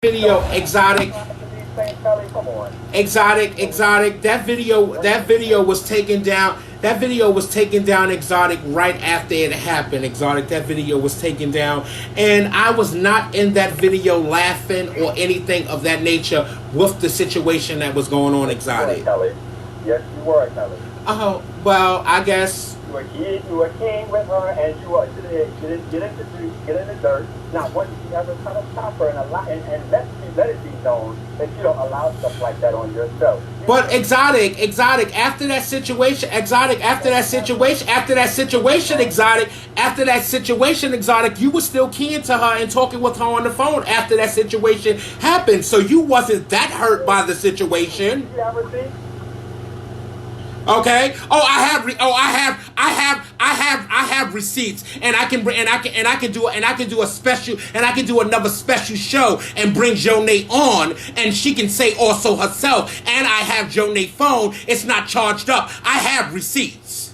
Video exotic that video was taken down. That video was taken down, exotic, right after it happened. Exotic, that video was taken down, and I was not in that video laughing or anything of that nature with the situation that was going on. Exotic. Yes, you were, Kelly. Oh, well, I guess You were king with her, and you didn't get in the dirt. Not once did you ever kind of stop her and let it be known that you don't allow stuff like that on your show. But exotic, after that situation, you were still keying to her and talking with her on the phone after that situation happened. So you wasn't that hurt by the situation. Did you ever see? Okay. I have receipts, and I can do another special show and bring Jonay on, and she can say also herself. And I have Jonay's phone. It's not charged up. I have receipts.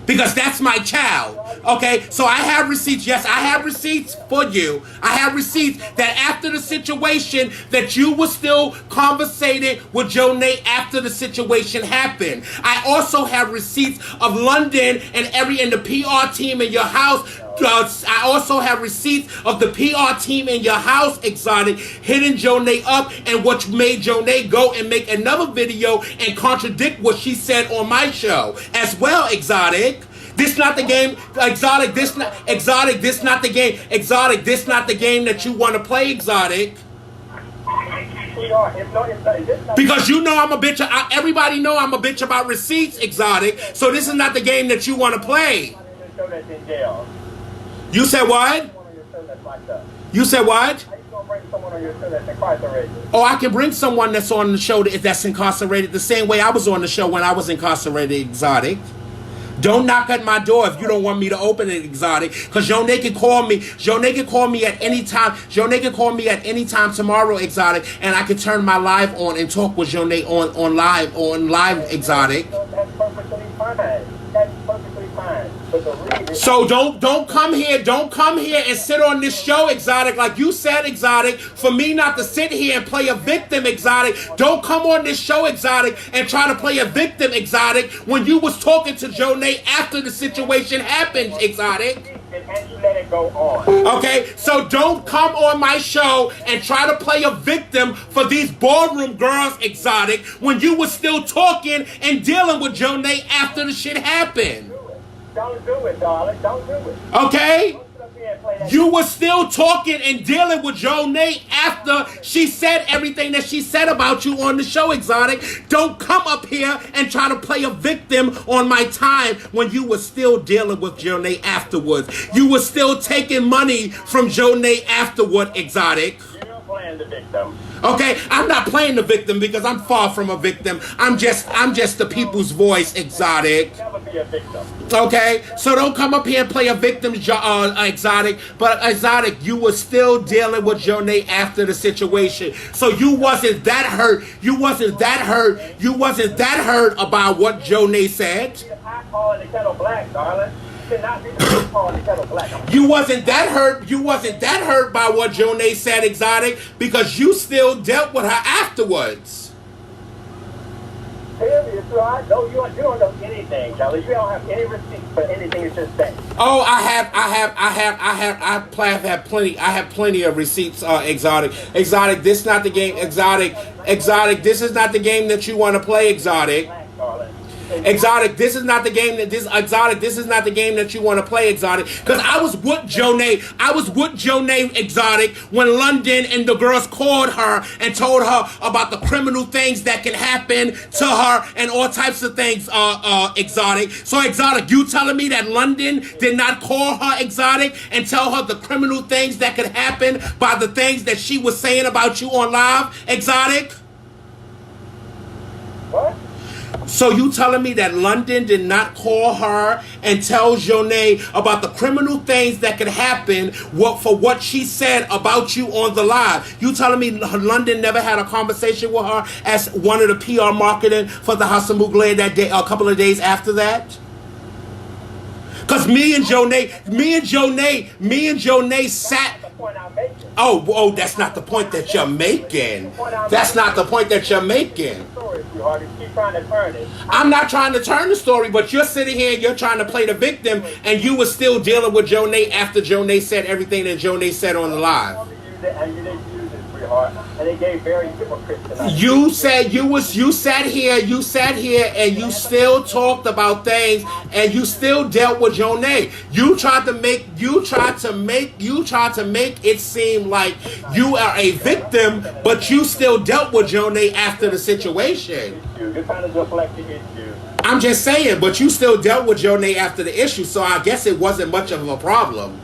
Because that's my child. Okay? So I have receipts. Yes, I have receipts for you. I have receipts that after the situation that you were still conversating with Jonay after the situation happened. I also have receipts of London and the PR team in your house. I also have receipts of the PR team in your house, exotic, hitting Jonay up, and what made Jonay go and make another video and contradict what she said on my show as well, exotic. This not the game, exotic. This not the game, exotic. This not the game that you want to play, exotic. Because you know I'm a bitch. Everybody know I'm a bitch about receipts, exotic. So this is not the game that you want to play. You said what? You said what? Oh, I can bring someone that's on the show that's incarcerated the same way I was on the show when I was incarcerated, exotic. Don't knock at my door if you don't want me to open it, exotic. Because Jonay can call me. Jonay can call me at any time. Jonay can call me at any time tomorrow, exotic, and I can turn my live on and talk with Jonay on live, exotic. That's perfectly fine. That's perfectly fine. But the reason. So don't come here and sit on this show, exotic, like you said, exotic, for me not to sit here and play a victim, exotic. Don't come on this show, exotic, and try to play a victim, exotic, when you was talking to Jonay after the situation happened, exotic. And you let it go on. Okay, so don't come on my show and try to play a victim for these ballroom girls, exotic, when you was still talking and dealing with Jonay after the shit happened. Don't do it, darling. Don't do it. Okay? You were still talking and dealing with Jonay after she said everything that she said about you on the show, exotic. Don't come up here and try to play a victim on my time when you were still dealing with Jonay afterwards. You were still taking money from Jonay afterward, exotic. You're playing the victim. Okay, I'm not playing the victim because I'm far from a victim. I'm just the people's voice, exotic. Never be a victim. Okay, so don't come up here and play a victim, exotic. But exotic, you were still dealing with Jonay after the situation, so you wasn't that hurt. You wasn't that hurt about what Jonay said. I call the kettle black, darling. You wasn't that hurt by what Jonay said, exotic, because you still dealt with her afterwards. You don't know anything, Kelly. You don't have any receipts for anything you just said. Oh, I have plenty of receipts, exotic. Exotic, this not the game, exotic, this is not the game that you want to play, exotic. Exotic, this is not the game that you want to play, exotic. Because I was with Jonay, exotic, when London and the girls called her and told her about the criminal things that can happen to her and all types of things, exotic. So exotic, you telling me that London did not call her, exotic, and tell her the criminal things that could happen by the things that she was saying about you on live, exotic? What? So you telling me that London did not call her and tell Jonay about the criminal things that could happen for what she said about you on the live? You telling me London never had a conversation with her as one of the PR marketing for the House of Mugler that day, a couple of days after that? Because me and Jonay sat. That's the point I'm making. Oh, that's not the point that you're making. That's not the point that you're making. Keep trying to turn it. I'm not trying to turn the story, but you're sitting here and you're trying to play the victim, and you were still dealing with Jonay after Jonay said everything that Jonay said on the live. And you didn't use it, sweetheart. And they gave very hypocrite tonight. You said you sat here, and you still talked about things, and you still dealt with Jonay. You tried to make it seem like you are a victim, but you still dealt with Jonay after the situation. You're trying to deflect the issue. I'm just saying, but you still dealt with Jonay after the issue, so I guess it wasn't much of a problem.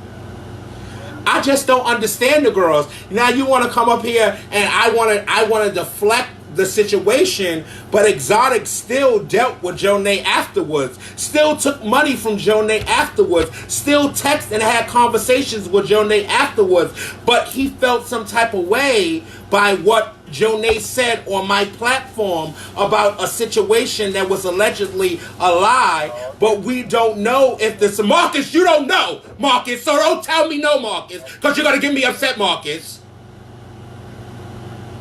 I just don't understand the girls. Now you want to come up here and I want to deflect the situation, but Exotic still dealt with Jonay afterwards. Still took money from Jonay afterwards. Still texted and had conversations with Jonay afterwards. But he felt some type of way by what Jonay said on my platform about a situation that was allegedly a lie, but we don't know if this... Marcus, you don't know, Marcus, so don't tell me no, Marcus, because you're going to get me upset, Marcus.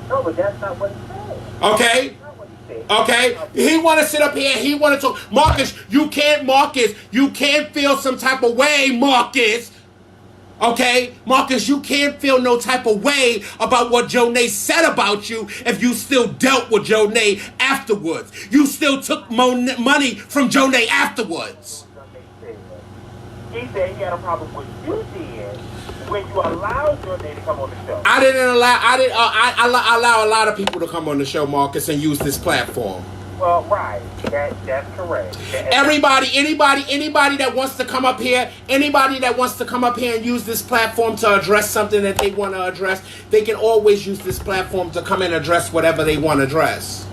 No, but that's not what he said. Okay? Okay? He want to sit up here, he want to talk. Marcus, you can't feel some type of way, Marcus. Okay, Marcus, you can't feel no type of way about what Jonay said about you if you still dealt with Jonay afterwards. You still took money from Jonay afterwards. He said he had a problem with you did when you allowed Jonay to come on the show. I allow a lot of people to come on the show, Marcus, and use this platform. Well, right. That's correct. Anybody that wants to come up here, and use this platform to address something that they want to address, they can always use this platform to come and address whatever they want to address.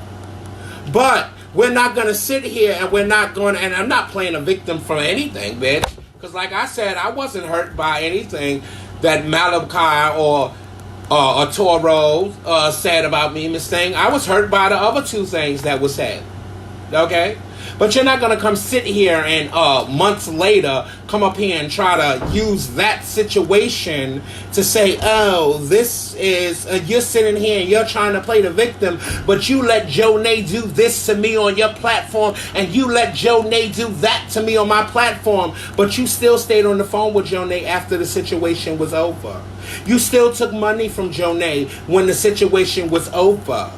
But we're not going to sit here and and I'm not playing a victim for anything, bitch. Because like I said, I wasn't hurt by anything that Malachi or Toro said about me, Miss Thing. I was hurt by the other two things that were said. Okay? But you're not going to come sit here and months later come up here and try to use that situation to say, oh, this is, you're sitting here and you're trying to play the victim, but you let Jonay do this to me on your platform, and you let Jonay do that to me on my platform, but you still stayed on the phone with Jonay after the situation was over. You still took money from Jonay when the situation was over.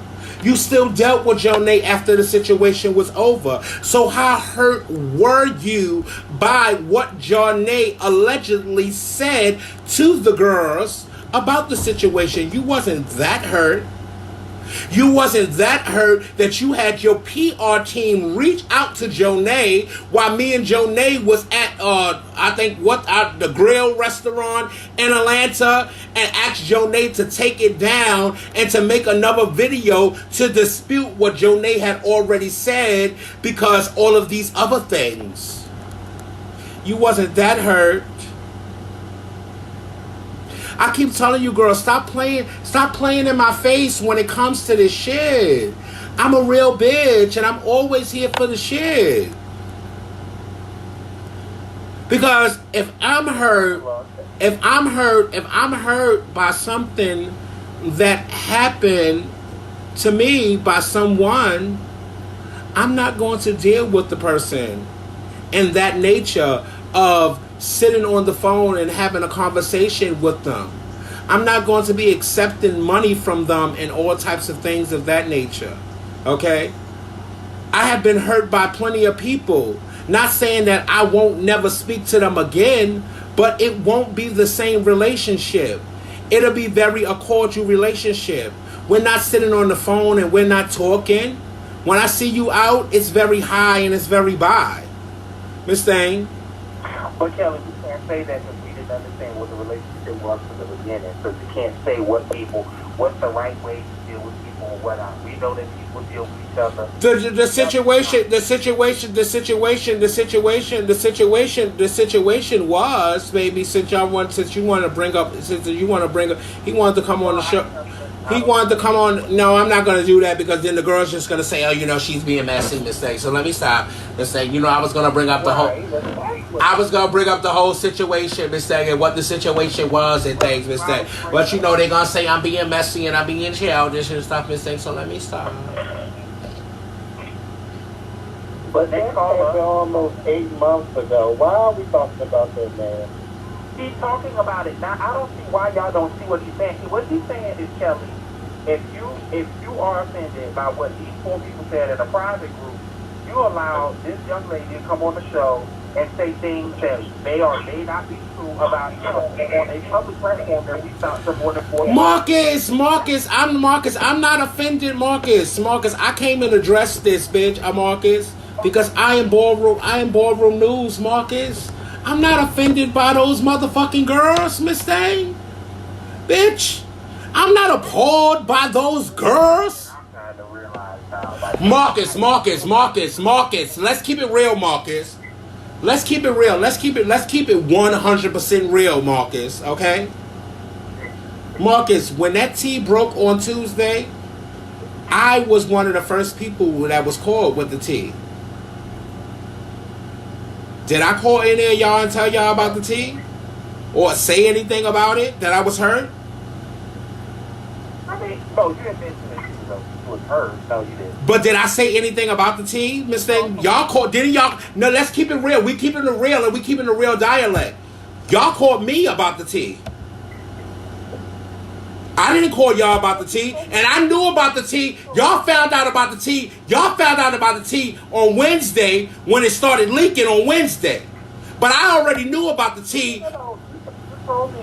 You still dealt with Jonay after the situation was over. So how hurt were you by what Jonay allegedly said to the girls about the situation? You wasn't that hurt. You wasn't that hurt that you had your PR team reach out to Jonay while me and Jonay was at the grill restaurant in Atlanta, and asked Jonay to take it down and to make another video to dispute what Jonay had already said because all of these other things. You wasn't that hurt. I keep telling you, girl, stop playing in my face when it comes to this shit. I'm a real bitch, and I'm always here for the shit. Because if I'm hurt by something that happened to me by someone, I'm not going to deal with the person in that nature of sitting on the phone and having a conversation with them. I'm not going to be accepting money from them and all types of things of that nature. Okay? I have been hurt by plenty of people. Not saying that I won't never speak to them again, but it won't be the same relationship. It'll be a cordial relationship. We're not sitting on the phone and we're not talking. When I see you out, it's very high and it's very bye. Miss Thing? But Kelly, you can't say that because we didn't understand what the relationship was from the beginning. So you can't say what's the right way to deal with people and what not. We know that people deal with each other. The situation was, baby, he wanted to come on the show. He wanted to come on. No, I'm not going to do that because then the girl's just going to say, oh, you know, she's being messy, mistake. So let me stop. Mistake. You know, I was going to bring up the whole. I was going to bring up the whole situation, mistake, and what the situation was and things, mistake. But you know, they're going to say I'm being messy and I'm being childish and stuff, mistake. So let me stop. But that happened almost 8 months ago. Why are we talking about that, man? He's talking about it now. I don't see why y'all don't see what he's saying. What he's saying is, Kelly, if you are offended by what these 4 people said in a private group, you allow this young lady to come on the show and say things that may or may not be true about you on a public platform that we found for more than 4 Marcus, I'm not offended, Marcus, I came and addressed this, bitch, Marcus, because I am ballroom news, Marcus. I'm not offended by those motherfucking girls, Miss Thing. Bitch. I'm not appalled by those girls. Marcus. Let's keep it real, Marcus. Let's keep it real. Let's keep it 100% real, Marcus, okay? Marcus, when that tea broke on Tuesday, I was one of the first people that was called with the tea. Did I call any of y'all and tell y'all about the tea? Or say anything about it that I was hurt? I mean, no, you didn't mention that you was hurt. No, you didn't. But did I say anything about the tea, Miss Thing? Y'all called, didn't y'all? No, let's keep it real. We keeping it real and we keeping the real dialect. Y'all called me about the tea. I didn't call y'all about the tea, and I knew about the tea. Y'all found out about the tea. Y'all found out about the tea on Wednesday when it started leaking on Wednesday. But I already knew about the tea. You told me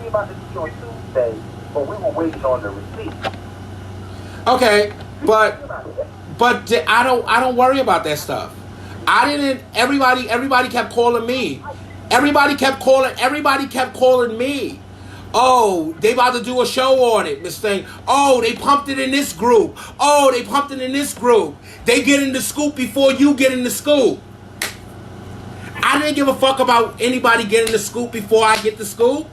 about the tea on Tuesday, but we were waiting on the receipt. Okay, but I don't worry about that stuff. I didn't. Everybody kept calling me. Everybody kept calling me. Oh, they about to do a show on it, Miss Thing. Oh, they pumped it in this group. Oh, they pumped it in this group. They get in the scoop before you get in the scoop. I didn't give a fuck about anybody getting the scoop before I get the scoop.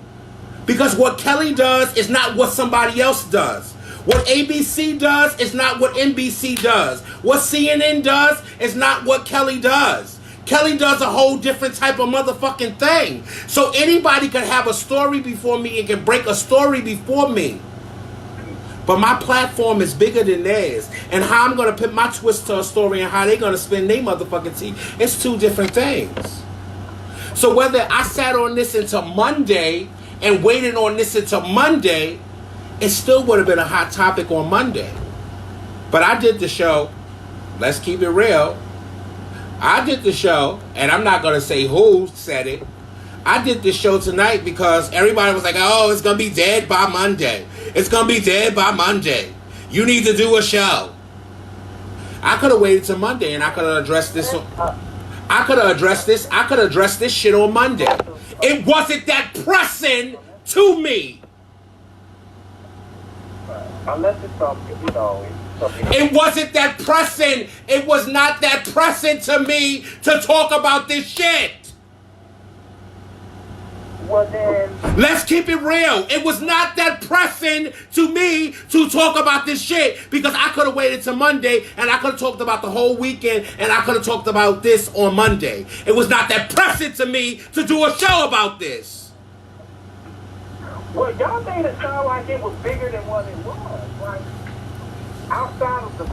Because what Kelly does is not what somebody else does. What ABC does is not what NBC does. What CNN does is not what Kelly does. Kelly does a whole different type of motherfucking thing. So anybody could have a story before me and can break a story before me. But my platform is bigger than theirs. And how I'm going to put my twist to a story and how they're going to spin their motherfucking tea, it's 2 different things. So whether I sat on this until Monday and waited on this until Monday, it still would have been a hot topic on Monday. But I did the show. Let's keep it real. I did the show, and I'm not going to say who said it. I did this show tonight because everybody was like, oh, it's going to be dead by Monday. It's going to be dead by Monday. You need to do a show. I could have waited till Monday, and I could have addressed this. I could have addressed this shit on Monday. It wasn't that pressing to me. Unless it's something, you know. It wasn't that pressing. It was not that pressing to me to talk about this shit. Well then, let's keep it real. It was not that pressing to me to talk about this shit because I could have waited till Monday and I could have talked about the whole weekend and I could have talked about this on Monday. It was not that pressing to me to do a show about this. Well, y'all made it sound like it was bigger than what it was. Like, outside of the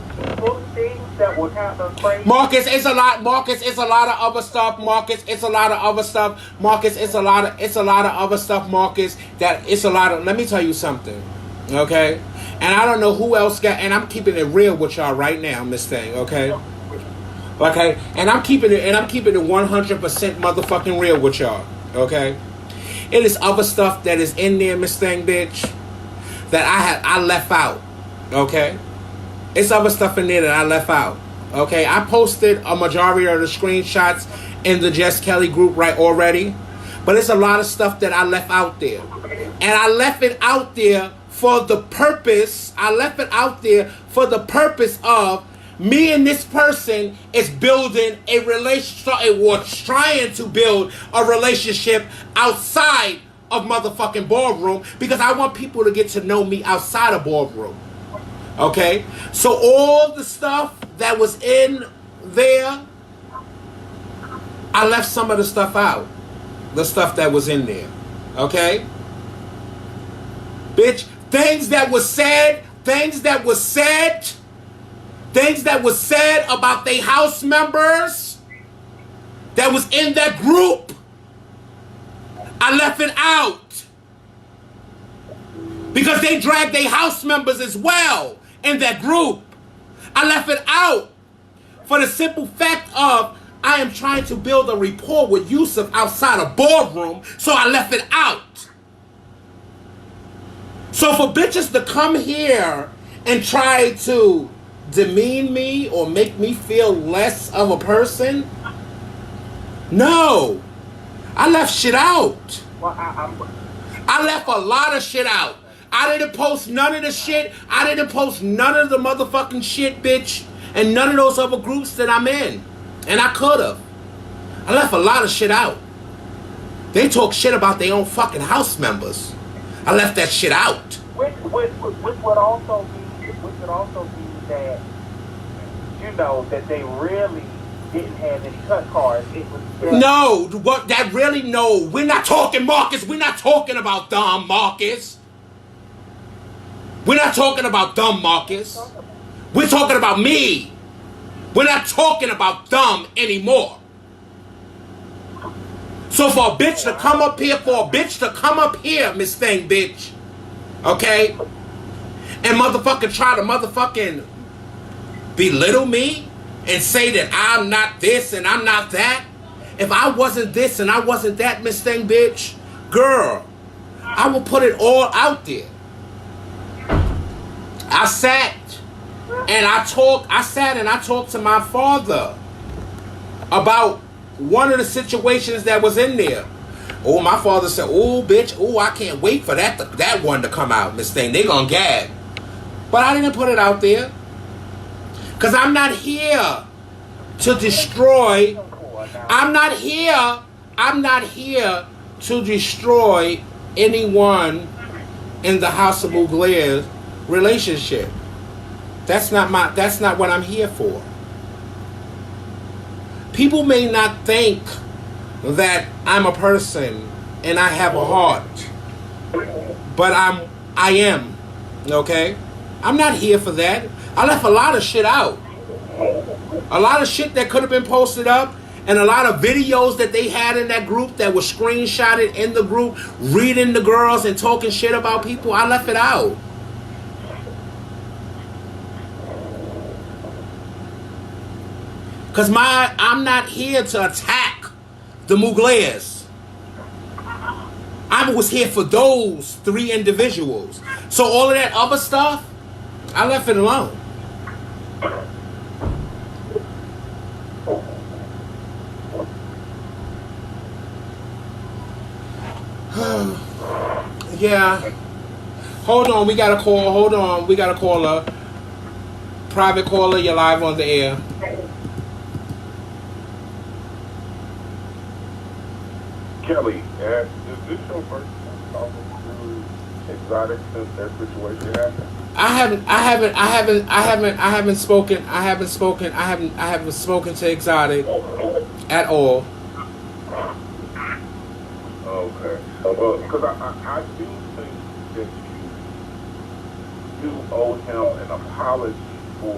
little things that were kind of crazy. Marcus, it's a lot. Marcus, it's a lot of other stuff. Marcus, it's a lot of other stuff. Marcus, it's a lot of other stuff. Marcus, that it's a lot of. Let me tell you something, okay? And I don't know who else got. And I'm keeping it real with y'all right now, Miss Thing, okay? Okay, and I'm keeping it 100% motherfucking real with y'all, okay? It is other stuff that is in there, Miss Thing, bitch, that I left out, okay? It's other stuff in there that I left out. Okay, I posted a majority of the screenshots in the Just Kelly group right already. But it's a lot of stuff that I left out there. And I left it out there for the purpose. Of me and this person is building a relationship, was trying to build a relationship outside of motherfucking Ballroom because I want people to get to know me outside of Ballroom. Okay? So all the stuff that was in there, I left some of the stuff out. The stuff that was in there. Okay? Bitch, things that was said about they house members that was in that group, I left it out. Because they dragged their house members as well in that group. I left it out for the simple fact of I am trying to build a rapport with Jusss outside of Ballroom, so I left it out. So for bitches to come here and try to demean me or make me feel less of a person, no. I left shit out. Well, I left a lot of shit out. I didn't post none of the shit. I didn't post none of the motherfucking shit, bitch. And none of those other groups that I'm in. And I could have. I left a lot of shit out. They talk shit about their own fucking house members. I left that shit out. Which would also be that, you know, that they really didn't have any cut cards. It was just... No, what that really, no. We're not talking Marcus. We're not talking about dumb Marcus. We're not talking about dumb Marcus. We're talking about me. We're not talking about dumb anymore. So for a bitch to come up here, Miss Thing bitch, okay, and motherfucking try to motherfucking belittle me and say that I'm not this and I'm not that. If I wasn't this and I wasn't that, Miss Thing bitch, girl, I will put it all out there. I sat and I talked to my father about one of the situations that was in there. Oh, my father said, oh, bitch, oh, I can't wait for that one to come out, Miss Thing. They gonna gag. But I didn't put it out there. Because I'm not here to destroy. I'm not here to destroy anyone in the House of Mugler's relationship. That's not what I'm here for. People may not think that I'm a person and I have a heart, but I am, okay? I'm not here for that. I left a lot of shit out. A lot of shit that could have been posted up, and a lot of videos that they had in that group that was screenshotted in the group, reading the girls and talking shit about people. I left it out. Because I'm not here to attack the Muglers. I was here for those 3 individuals. So all of that other stuff, I left it alone. Yeah. Hold on, we got a call. Hold on, we got a caller. Private caller, you're live on the air. Kelly, is this your first time talking to Exotic since that situation happened? I haven't spoken to Exotic at all. Okay. Well, because I do think that you owe him an apology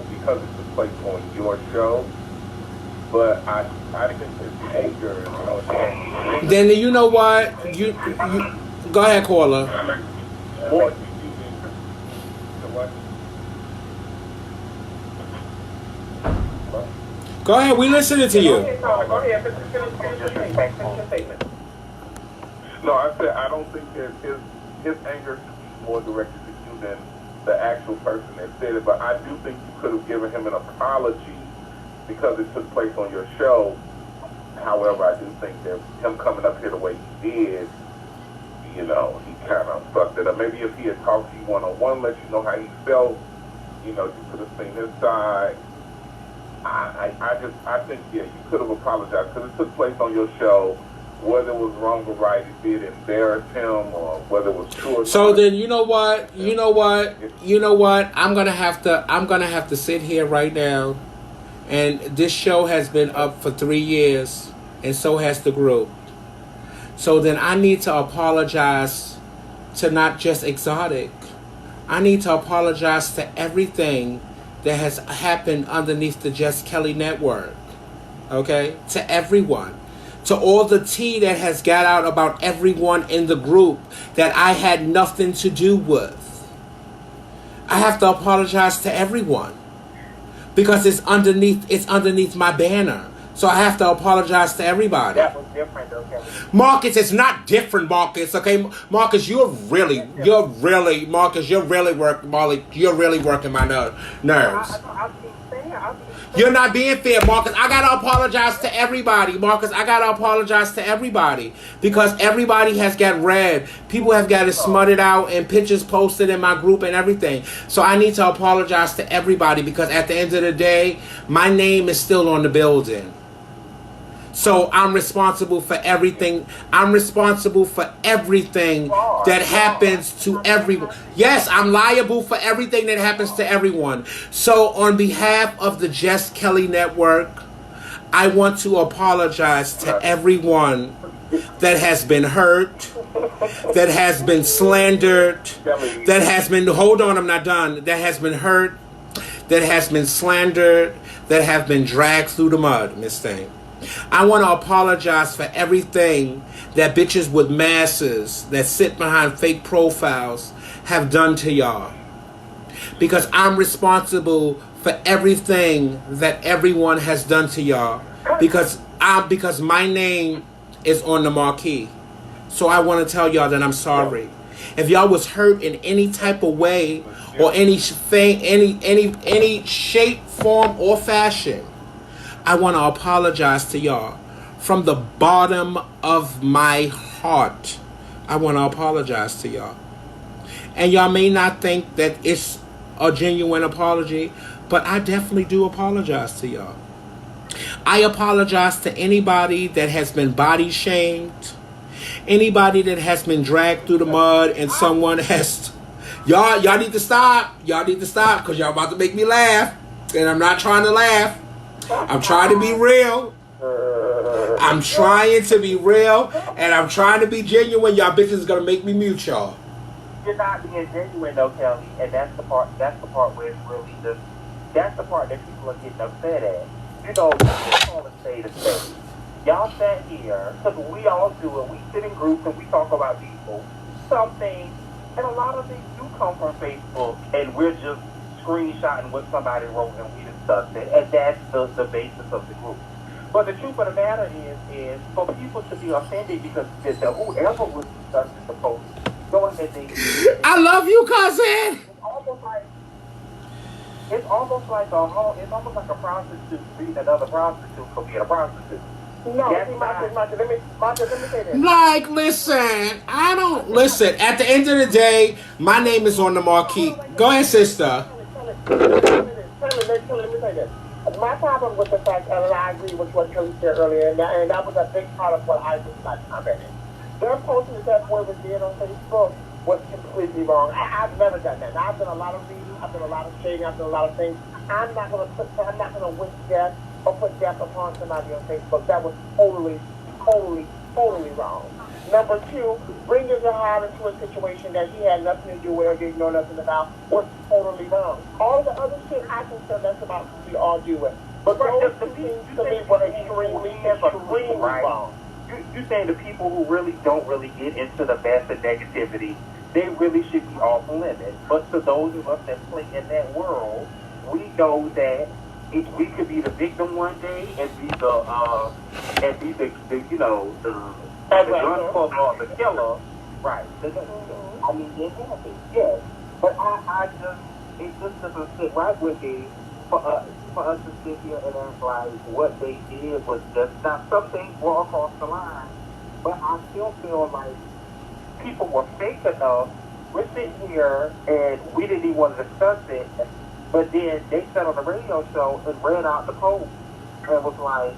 because it took place on your show. But I think his anger, you know, then you know what? You go ahead, caller. More Go ahead, we listening to you. Go ahead, finish your statement. No, I said I don't think that his anger should be more directed to you than the actual person that said it. But I do think you could have given him an apology because it took place on your show. However, I do think that him coming up here the way he did, you know, he kind of fucked it up. Maybe if he had talked to you one-on-one, let you know how he felt, you know, you could have seen his side. I think, yeah, you could have apologized because it took place on your show. whether it was wrong or right, if it embarrassed him or whether it was true or So not. then you know what? I'm gonna have to sit here right now, and this show has been up for 3 years, and so has the group. So then I need to apologize to not just Exotic. I need to apologize to everything that has happened underneath the Jess Kelly Network. Okay? To everyone. To all the tea that has got out about everyone in the group that I had nothing to do with. I have to apologize to everyone. Because it's underneath my banner. So I have to apologize to everybody. That was different, though, Kelly. Marcus, it's not different, Marcus. Okay, Marcus, you're really working my nerves. You're not being fair, Marcus. I gotta apologize to everybody, Marcus. I gotta apologize to everybody because everybody has got read. People have got it smutted out and pictures posted in my group and everything. So I need to apologize to everybody because at the end of the day, my name is still on the building. So I'm responsible for everything. I'm responsible for everything that happens to everyone. Yes, I'm liable for everything that happens to everyone. So on behalf of the Jess Kelly Network, I want to apologize to everyone that has been hurt, that has been slandered, that has been, hold on, I'm not done, that has been hurt, that has been slandered, that have been dragged through the mud, Miss Thing. I want to apologize for everything that bitches with masses that sit behind fake profiles have done to y'all. Because I'm responsible for everything that everyone has done to y'all. Because my name is on the marquee. So I want to tell y'all that I'm sorry. If y'all was hurt in any type of way or any shape, form, or fashion, I want to apologize to y'all from the bottom of my heart. I want to apologize to y'all. And y'all may not think that it's a genuine apology, but I definitely do apologize to y'all. I apologize to anybody that has been body shamed, anybody that has been dragged through the mud and someone has... Y'all need to stop. Y'all need to stop because y'all about to make me laugh. And I'm not trying to laugh. I'm trying to be real. I'm trying to be real, and I'm trying to be genuine. Y'all bitches is gonna make me mute y'all. You're not being genuine though, Kelly, and that's the part where it's really just, that's the part that people are getting upset at. You know, we call a spade a spade. Y'all sat here, because we all do it, we sit in groups and we talk about people, some things, and a lot of things do come from Facebook, and we're just screenshotting what somebody wrote and we discussed it, and that's the basis of the group. But the truth of the matter is for people to be offended because whoever was discussing the post, knowing that they... I love you, cousin! It's almost like a prostitute beating another prostitute for being a prostitute. No, Marcus, let me say this. Like, listen, at the end of the day, my name is on the marquee. Go ahead, sister. Let me say this. My problem with the fact, and I agree with what Kelly said earlier, and that was a big part of what I was like commenting. Their posting that boy was did on Facebook was completely wrong. I've never done that. Now, I've done a lot of reading, I've done a lot of shading, I've done a lot of things. I'm not gonna wish death or put death upon somebody on Facebook. That was totally wrong. Number two, bringing Jahar into a situation that he had nothing to do with or didn't know nothing about was totally wrong. All the other shit I can say that's about we all do it. But those two things to me were extremely wrong. You're saying the people who really don't really get into the mess and negativity, they really should be off limits. But to those of us that play in that world, we know that we could be the victim one day and be the gun puller or the killer, right? I mean, it happens, yes. But it just doesn't sit right with me for us to sit here and act like what they did was just, now some things were across the line, but I still feel like people were fake enough. We're sitting here and we didn't even want to discuss it, but then they sat on the radio show and read out the post and was like,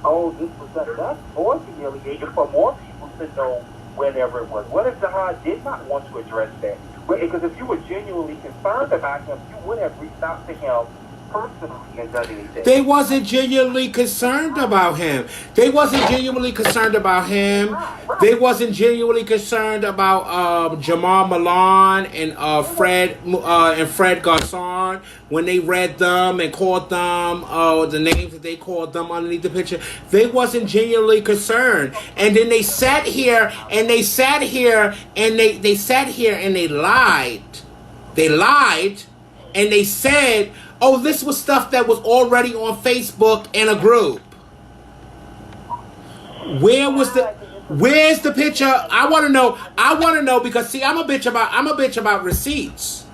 oh, this was that's more humiliating for more people to know whenever it was. What if Jahad did not want to address that? Because if you were genuinely concerned about him, you would have reached out to him personally and done anything. They wasn't genuinely concerned about him. They wasn't genuinely concerned about him. They wasn't genuinely concerned about Jamal Milan and Fred Garcon when they read them and called them the names that they called them underneath the picture. They wasn't genuinely concerned. And then they sat here and they lied. They lied and they said, oh, this was stuff that was already on Facebook in a group. Where's the picture? I want to know because see, I'm a bitch about receipts.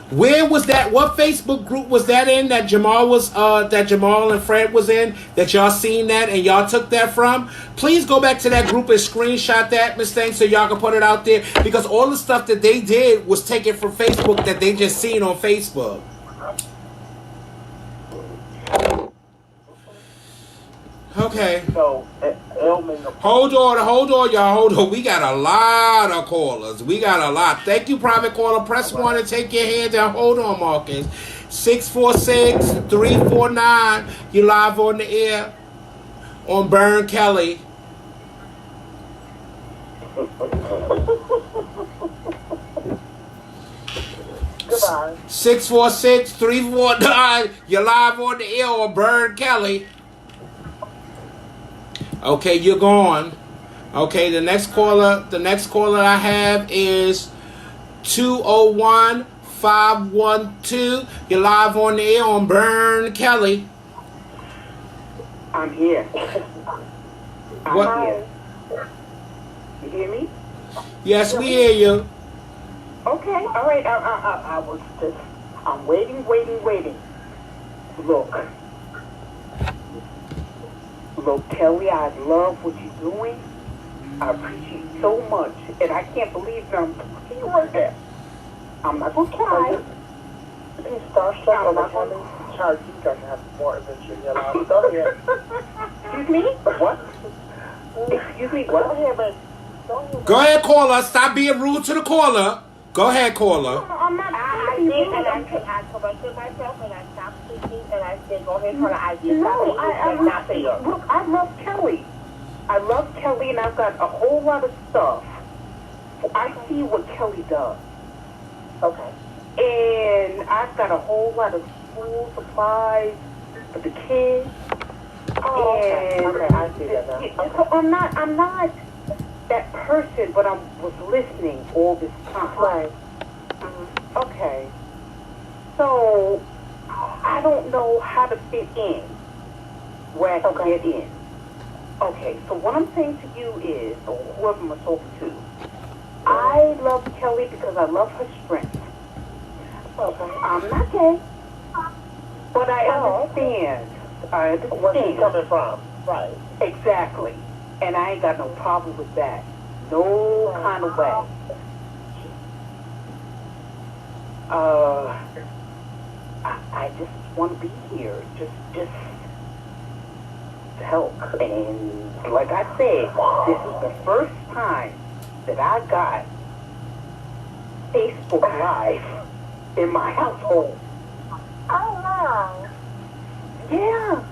Where was that? What Facebook group was that in that Jamal and Fred was in? That y'all seen that and y'all took that from? Please go back to that group and screenshot that, Miss Thing, so y'all can put it out there, because all the stuff that they did was taken from Facebook that they just seen on Facebook. Okay. So, hold on, y'all. Hold on. We got a lot of callers. We got a lot. Thank you, private caller. Press 1 and take your hand down. Hold on, Marcus. 646-349. You live on the air on Burn Kelly. Goodbye. 646-349. You live on the air on Burn Kelly. Okay, you're gone. Okay, the next caller I have is 201-512. You're live on the air on Burn Kelly. I'm here. What? Here. You hear me? Yes, we hear you. Okay, all right. I'm waiting. Look, Kelly, I love what you're doing. I appreciate you so much, and I can't believe I'm talking right there. I'm not gonna cry. Please start shouting about how many charge you got to have more adventure in your life. Go ahead. Excuse me? What? Excuse me? What? Go ahead, baby. Go ahead, caller. Stop being rude to the caller. Go ahead, caller. No, I'm not. I corrected myself and I stopped speaking and I said, go ahead, Carla. I did not say Look, I love Kelly. I love Kelly, and I've got a whole lot of stuff. I see what Kelly does. Okay. And I've got a whole lot of school supplies for the kids. Oh, okay. And Okay, I see that now. Okay. So I'm not that person, but I was listening all this time. Right. Okay. So I don't know how to fit in where I can get in. Okay, so what I'm saying to you is, or whoever I'm talking to, I love Kelly because I love her strength. Okay. I'm not gay, but I understand. I understand. Where she's coming from. Right. Exactly. And I ain't got no problem with that. No kind of way. I just want to be here. Just to help. And like I said, this is the first time that I got Facebook Live in my household. Oh, wow. Yeah.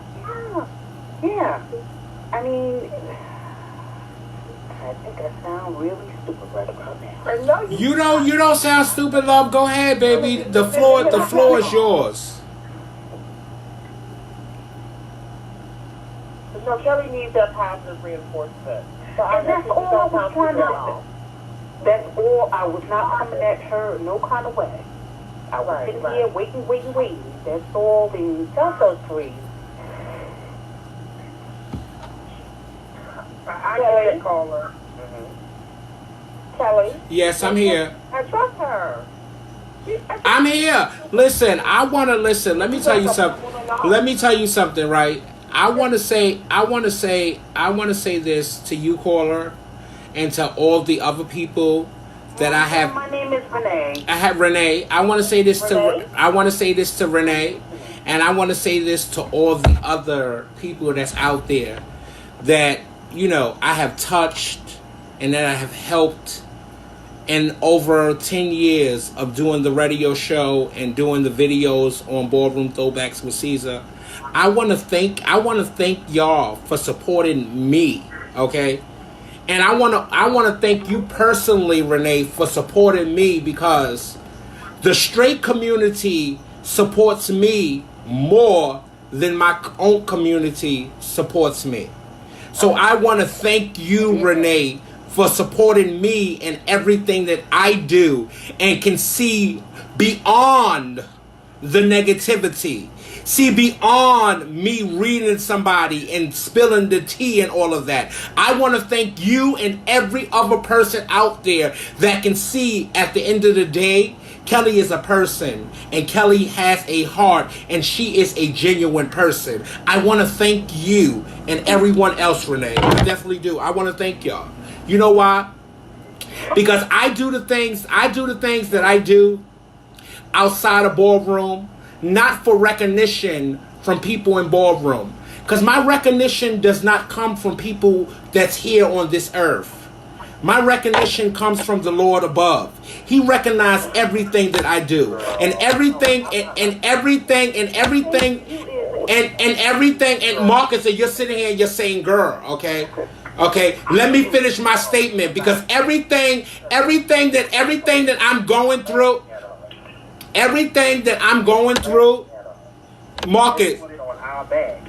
I mean, I think I sound really stupid right about now. I know You don't sound stupid, love. Go ahead, baby. The floor is yours. No, Kelly needs that positive reinforcement. So And that's all I was trying to. That's all. I was not coming at her no kind of way. I was sitting here waiting. That's all. And that's so sweet. I can't call her. Kelly? Yes, I'm here. I trust her. I'm here. Listen, I want to listen. Let me tell you something, right? I want to say this to you, caller, and to all the other people that I have. My name is Renee. I have Renee. I want to say this to Renee, and I want to say this to all the other people that's out there. that, you know, I have touched and that I have helped in over 10 years of doing the radio show and doing the videos on Ballroom Throwbacks with Caesar. I want to thank y'all for supporting me, okay? And I want to thank you personally, Renee, for supporting me, because the straight community supports me more than my own community supports me. So I want to thank you, Renee, for supporting me in everything that I do and can see beyond the negativity. See beyond me reading somebody and spilling the tea and all of that. I want to thank you and every other person out there that can see at the end of the day, Kelly is a person and Kelly has a heart and she is a genuine person. I want to thank you and everyone else, Renee. I definitely do. I want to thank y'all. You know why? Because I do the things that I do outside of ballroom, not for recognition from people in ballroom. Because my recognition does not come from people that's here on this earth. My recognition comes from the Lord above. He recognizes everything that I do. And everything. And Marcus, you're sitting here and you're saying, girl, okay? Okay, let me finish my statement, because everything that I'm going through, Marcus. Put it on our bag.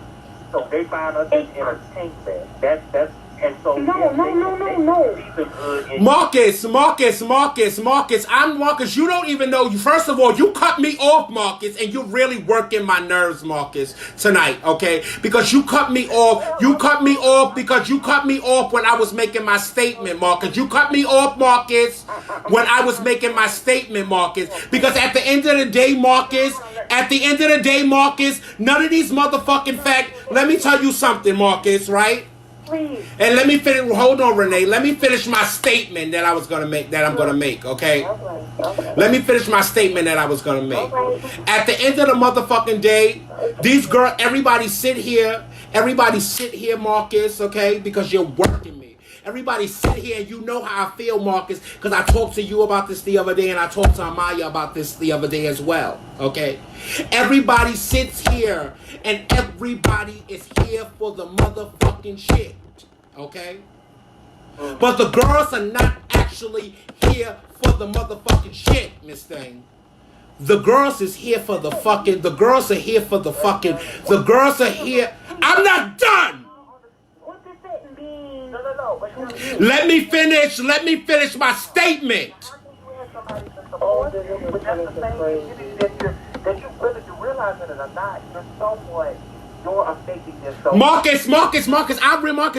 So they find us in a tank bag. That's and so No. Marcus, you don't even know. First of all, you cut me off, Marcus, and you're really working my nerves, Marcus, tonight, okay? Because you cut me off when I was making my statement, Marcus. You cut me off, Marcus, when I was making my statement, Marcus. Because at the end of the day, Marcus, none of these motherfucking facts. Let me tell you something, Marcus, right? Please. And let me finish. Hold on, Renee. Let me finish my statement that I was gonna make. That I'm gonna make. Okay. Okay. Let me finish my statement that I was gonna make. Okay. At the end of the motherfucking day, these girls, everybody sit here, Marcus. Okay, because you're working me. Everybody sit here, and you know how I feel, Marcus, because I talked to you about this the other day, and I talked to Amaya about this the other day as well. Okay, everybody sits here, and everybody is here for the motherfucking shit. Okay, but the girls are not actually here for the motherfucking shit, Miss Thing. The girls is here for the fucking. The girls are here for the fucking. The girls are here. I'm not done. What does that mean? No. Let me finish my statement. Oh, but that's the thing that you whether you realize it or not, you're affecting this. So Marcus,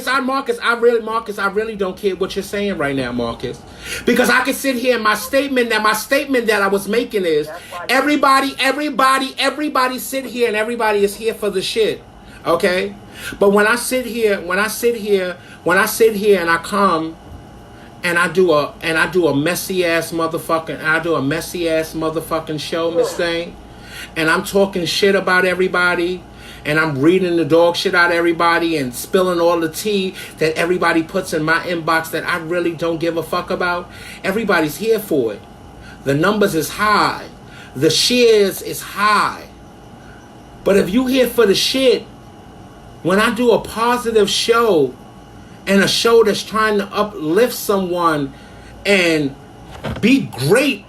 I really don't care what you're saying right now, Marcus. Because I can sit here and my statement that I was making is everybody sit here and everybody is here for the shit. Okay? But when I sit here and I come and I do a messy ass motherfucking show, Miss Thing, and I'm talking shit about everybody, and I'm reading the dog shit out of everybody and spilling all the tea that everybody puts in my inbox that I really don't give a fuck about, everybody's here for it. The numbers is high. The shares is high. But if you here for the shit, when I do a positive show and a show that's trying to uplift someone and be great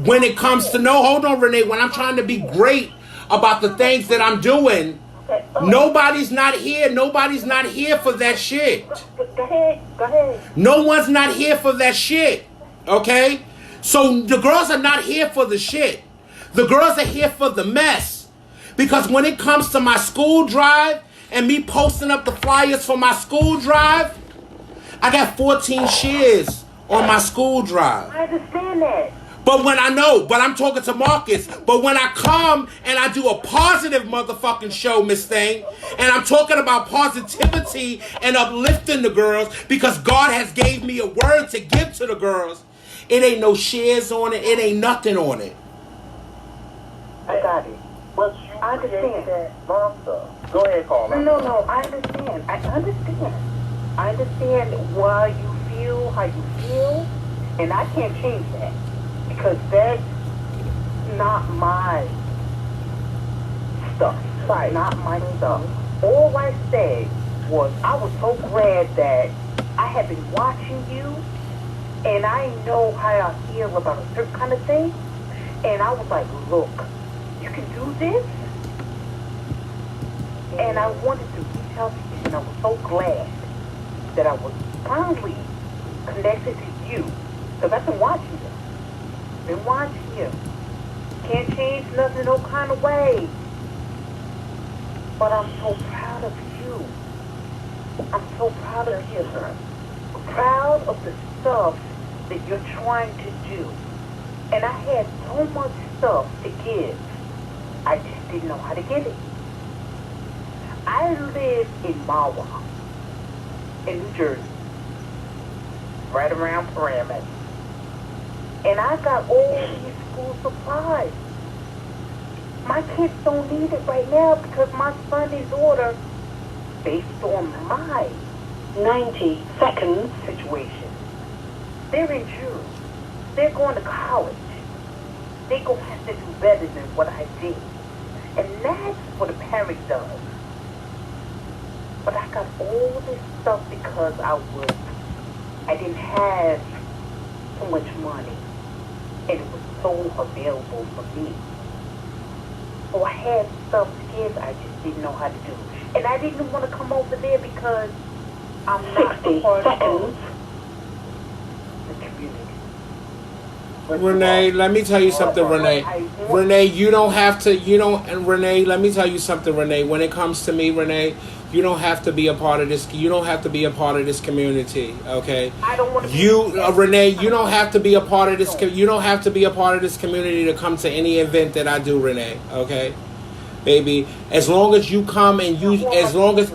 when it comes to hold on, Renee, when I'm trying to be great about the things that I'm doing, nobody's not here for that shit. Go ahead. No one's not here for that shit. Okay? So the girls are not here for the shit. The girls are here for the mess. Because when it comes to my school drive and me posting up the flyers for my school drive, I got 14 shares on my school drive. I understand that. But I'm talking to Marcus. But when I come and I do a positive motherfucking show, Miss Thing, and I'm talking about positivity and uplifting the girls because God has gave me a word to give to the girls, it ain't no shares on it. It ain't nothing on it. I got it. But you I understand that. Monster. Go ahead, Carla. No, I understand. I understand why you feel how you feel, and I can't change that because that's not my stuff. Right, not my stuff. All I said was I was so glad that I have been watching you, and I know how I feel about a certain kind of thing, and I was like, look, you can do this, and I wanted to reach out to you, and I was so glad that I was finally connected to you, because I've been watching you. Been watching you. Can't change nothing no kind of way. But I'm so proud of you. I'm so proud of you, sir. Proud of the stuff that you're trying to do. And I had so much stuff to give. I just didn't know how to give it. I live in Mawa, in New Jersey, right around Pyramid. And I got all these school supplies. My kids don't need it right now because my son is ordered based on my 90 seconds situation. They're in June. They're going to college. They're going to have to do better than what I did. And that's what a parent does. But I got all this stuff because I didn't have so much money. And it was so available for me. So I had stuff to give, I just didn't know how to do. And I didn't want to come over there because I'm not a part of the community. Renee, let me tell you something, Renee. Renee, you don't have to, and Renee, let me tell you something, Renee. When it comes to me, Renee, you don't have to be a part of this. You don't have to be a part of this community, okay? I don't want to. Renee, you don't have to be a part of this. You don't have to be a part of this community to come to any event that I do, Renee. Okay, baby. As long as you come and as long as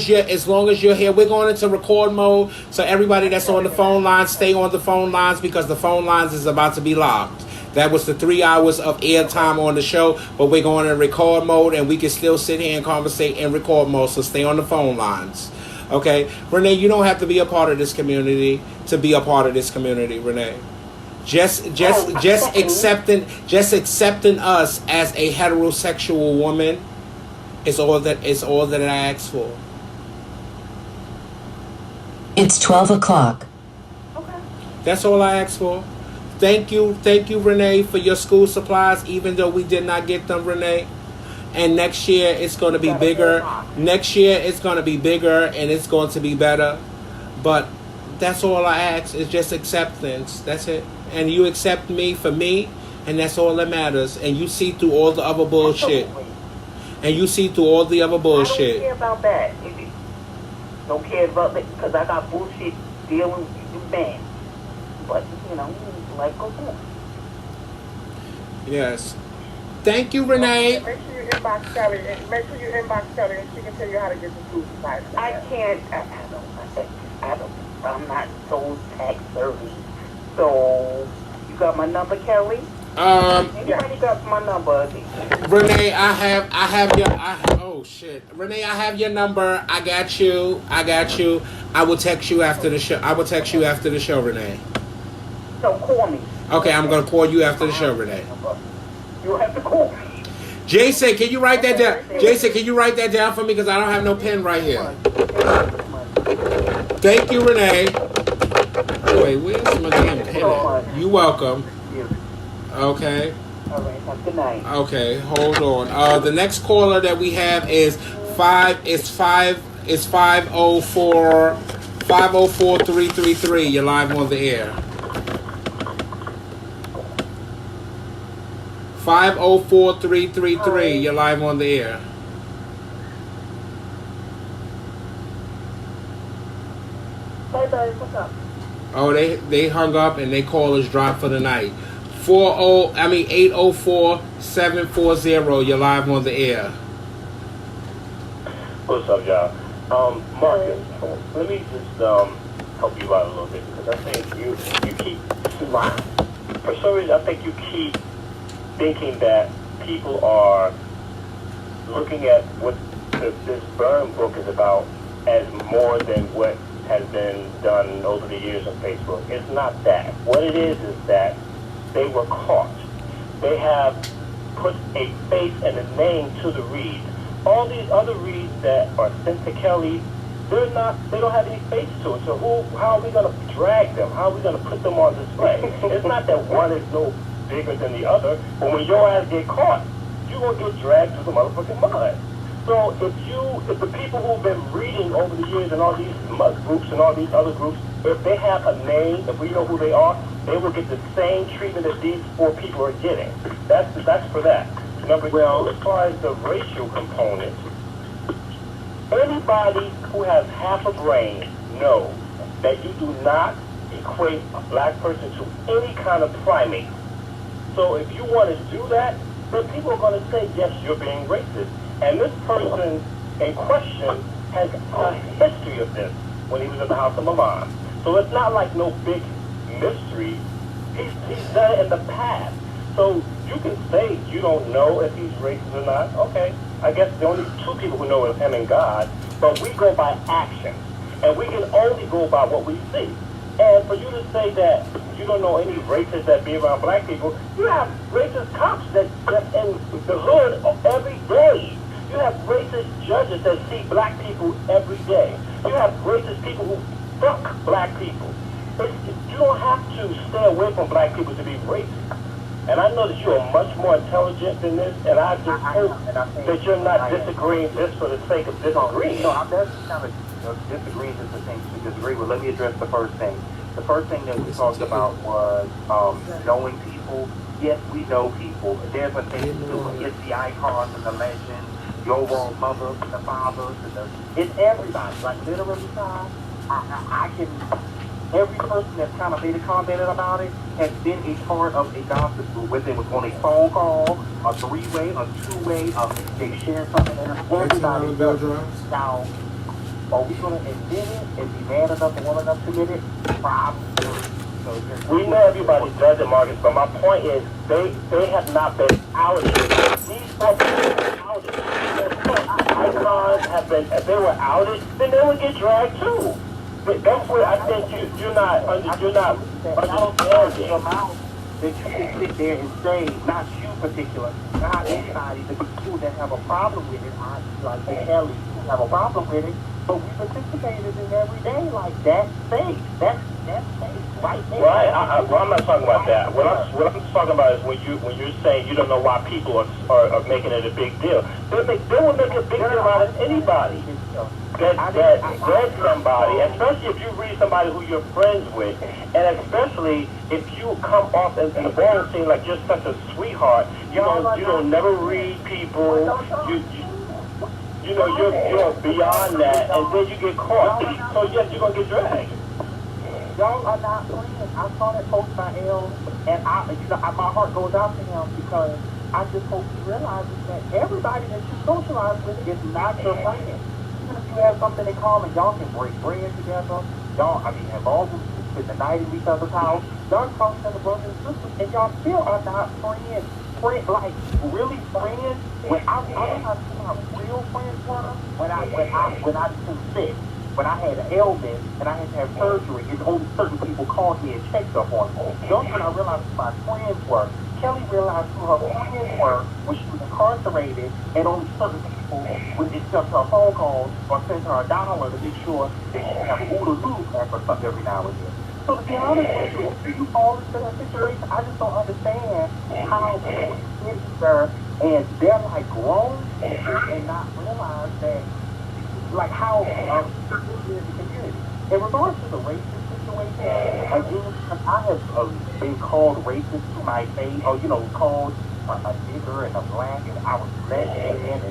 you're here, we're going into record mode. So everybody that's on the phone lines, stay on the phone lines because the phone lines is about to be locked. That was the 3 hours of airtime on the show, but we're going in record mode, and we can still sit here and conversate in record mode, so stay on the phone lines. Okay? Renee, you don't have to be a part of this community to be a part of this community, Renee. Just accepting us as a heterosexual woman is all that I ask for. It's 12 o'clock. Okay. That's all I ask for. Thank you, Renee, for your school supplies, even though we did not get them, Renee. And next year, it's going to be bigger. Next year, it's going to be bigger, and it's going to be better. But that's all I ask is just acceptance. That's it. And you accept me for me, and that's all that matters. And you see through all the other bullshit. And you see through all the other bullshit. I don't care about that. Don't care about that because I got bullshit dealing with you, man. But, life goes on. Yes. Thank you, Renee. Make sure you inbox Kelly. Make sure you inbox Kelly, and she can tell you how to get the food supplies. I can't. I'm not so tech savvy. So you got my number, Kelly? Anybody got my number? Renee, I have your. Oh shit, Renee, I have your number. I got you. I will text you after the show. Renee. So call me. Okay, I'm gonna call you after the show, Renee. You'll have to call me. Jason, can you write that down? Jason, can you write that down for me? Because I don't have no pen right here. Thank you, Renee. Wait, where's my damn pen at? You welcome. Okay. All right, have a good night. Okay, hold on. The next caller that we have is 504-333. You're live on the air. 504-333. You're live on the air. Bye-bye, what's up? Oh, they hung up and they call us dropped for the night. 804-740. You're live on the air. What's up, y'all? Marcus, let me just help you out a little bit because I think you keep, for some reason, I think you keep thinking that people are looking at what this burn book is about as more than what has been done over the years on Facebook. It's not that. What it is that they were caught. They have put a face and a name to the reads. All these other reads that are sent to Kelly, they don't have any face to it. So how are we going to drag them? How are we going to put them on display? It's not that one is no bigger than the other, but when your ass get caught, you're going to get dragged through the motherfucking mud. So if the people who've been reading over the years and all these groups and all these other groups, if they have a name, if we know who they are, they will get the same treatment that these 4 people are getting. That's for that. Number 2, as far as the racial component, anybody who has half a brain knows that you do not equate a black person to any kind of primate. So if you want to do that, then people are going to say, yes, you're being racist. And this person in question has a history of this when he was in the house of my mom. So it's not like no big mystery. He's done it in the past. So you can say you don't know if he's racist or not. Okay, I guess the only 2 people who know is him and God. But we go by actions. And we can only go by what we see. And for you to say that you don't know any racists that be around black people, you have racist cops that's in the hood every day. You have racist judges that see black people every day. You have racist people who fuck black people. You don't have to stay away from black people to be racist. And I know that you are much more intelligent than this, and I just hope that you're not disagreeing just for the sake of disagreeing. No, I'm just kind of disagreeing just the things to disagree with. Let me address the first thing. The first thing that we talked about was knowing people. Yes, we know people. There's a thing to do. It's the icons and the legends, the overall mothers and the fathers, and it's everybody. Like literally, I can. Every person that's kind of made a comment about it has been a part of a gossip group, whether it was on a phone call, a 3-way, a 2-way, they shared something there. Everybody does it. Now, are we going to admit it and be man enough and woman enough to admit it? Probably. So we know everybody does it, Marcus, but my point is they have not been outed. These folks have been outed. Icons have been, if they were outed, then they would get dragged too. That's where I think you're not understanding. That you can sit there and say, not you particular, not anybody, the people that have a problem with it, like the Kelly, who have a problem with it, but we participated in every day, like that's safe. That's safe right there. Right. I'm not talking about that. What I'm talking about is when you're saying you don't know why people are making it a big deal. They will make a big deal out of anybody that somebody, especially if you read somebody who you're friends with, and especially if you come off in the bowling scene like you're such a sweetheart. You don't never read people. You're beyond that, and then you get caught. So yes, you're gonna get dragged. Y'all are not friends. I saw that post by L, and my heart goes out to him because I just hope he realizes that everybody that you socialize with is not your friend. Even if you have something in common, y'all can break bread together. Have all them spend the night in each other's house. Y'all talk to the brothers and sisters, and y'all still are not friends. Like really friends. When I don't know who my real friends were. When I became sick. When I had an ailment and I had to have surgery, and only certain people called me and checked up on me. That's when I realized who my friends were. Kelly realized who her friends were when she was incarcerated, and only certain people would accept her phone calls or send her $1 to make sure that she have an Oodaloo for something every now and then. So to be honest with you, if you fall into that situation, I just don't understand how people sit there and they're like grown and not realize that, like how certain in the community. In regards to the racist situation, again, I have been called racist to my face, or called a nigger and a black, and I was Mexican, and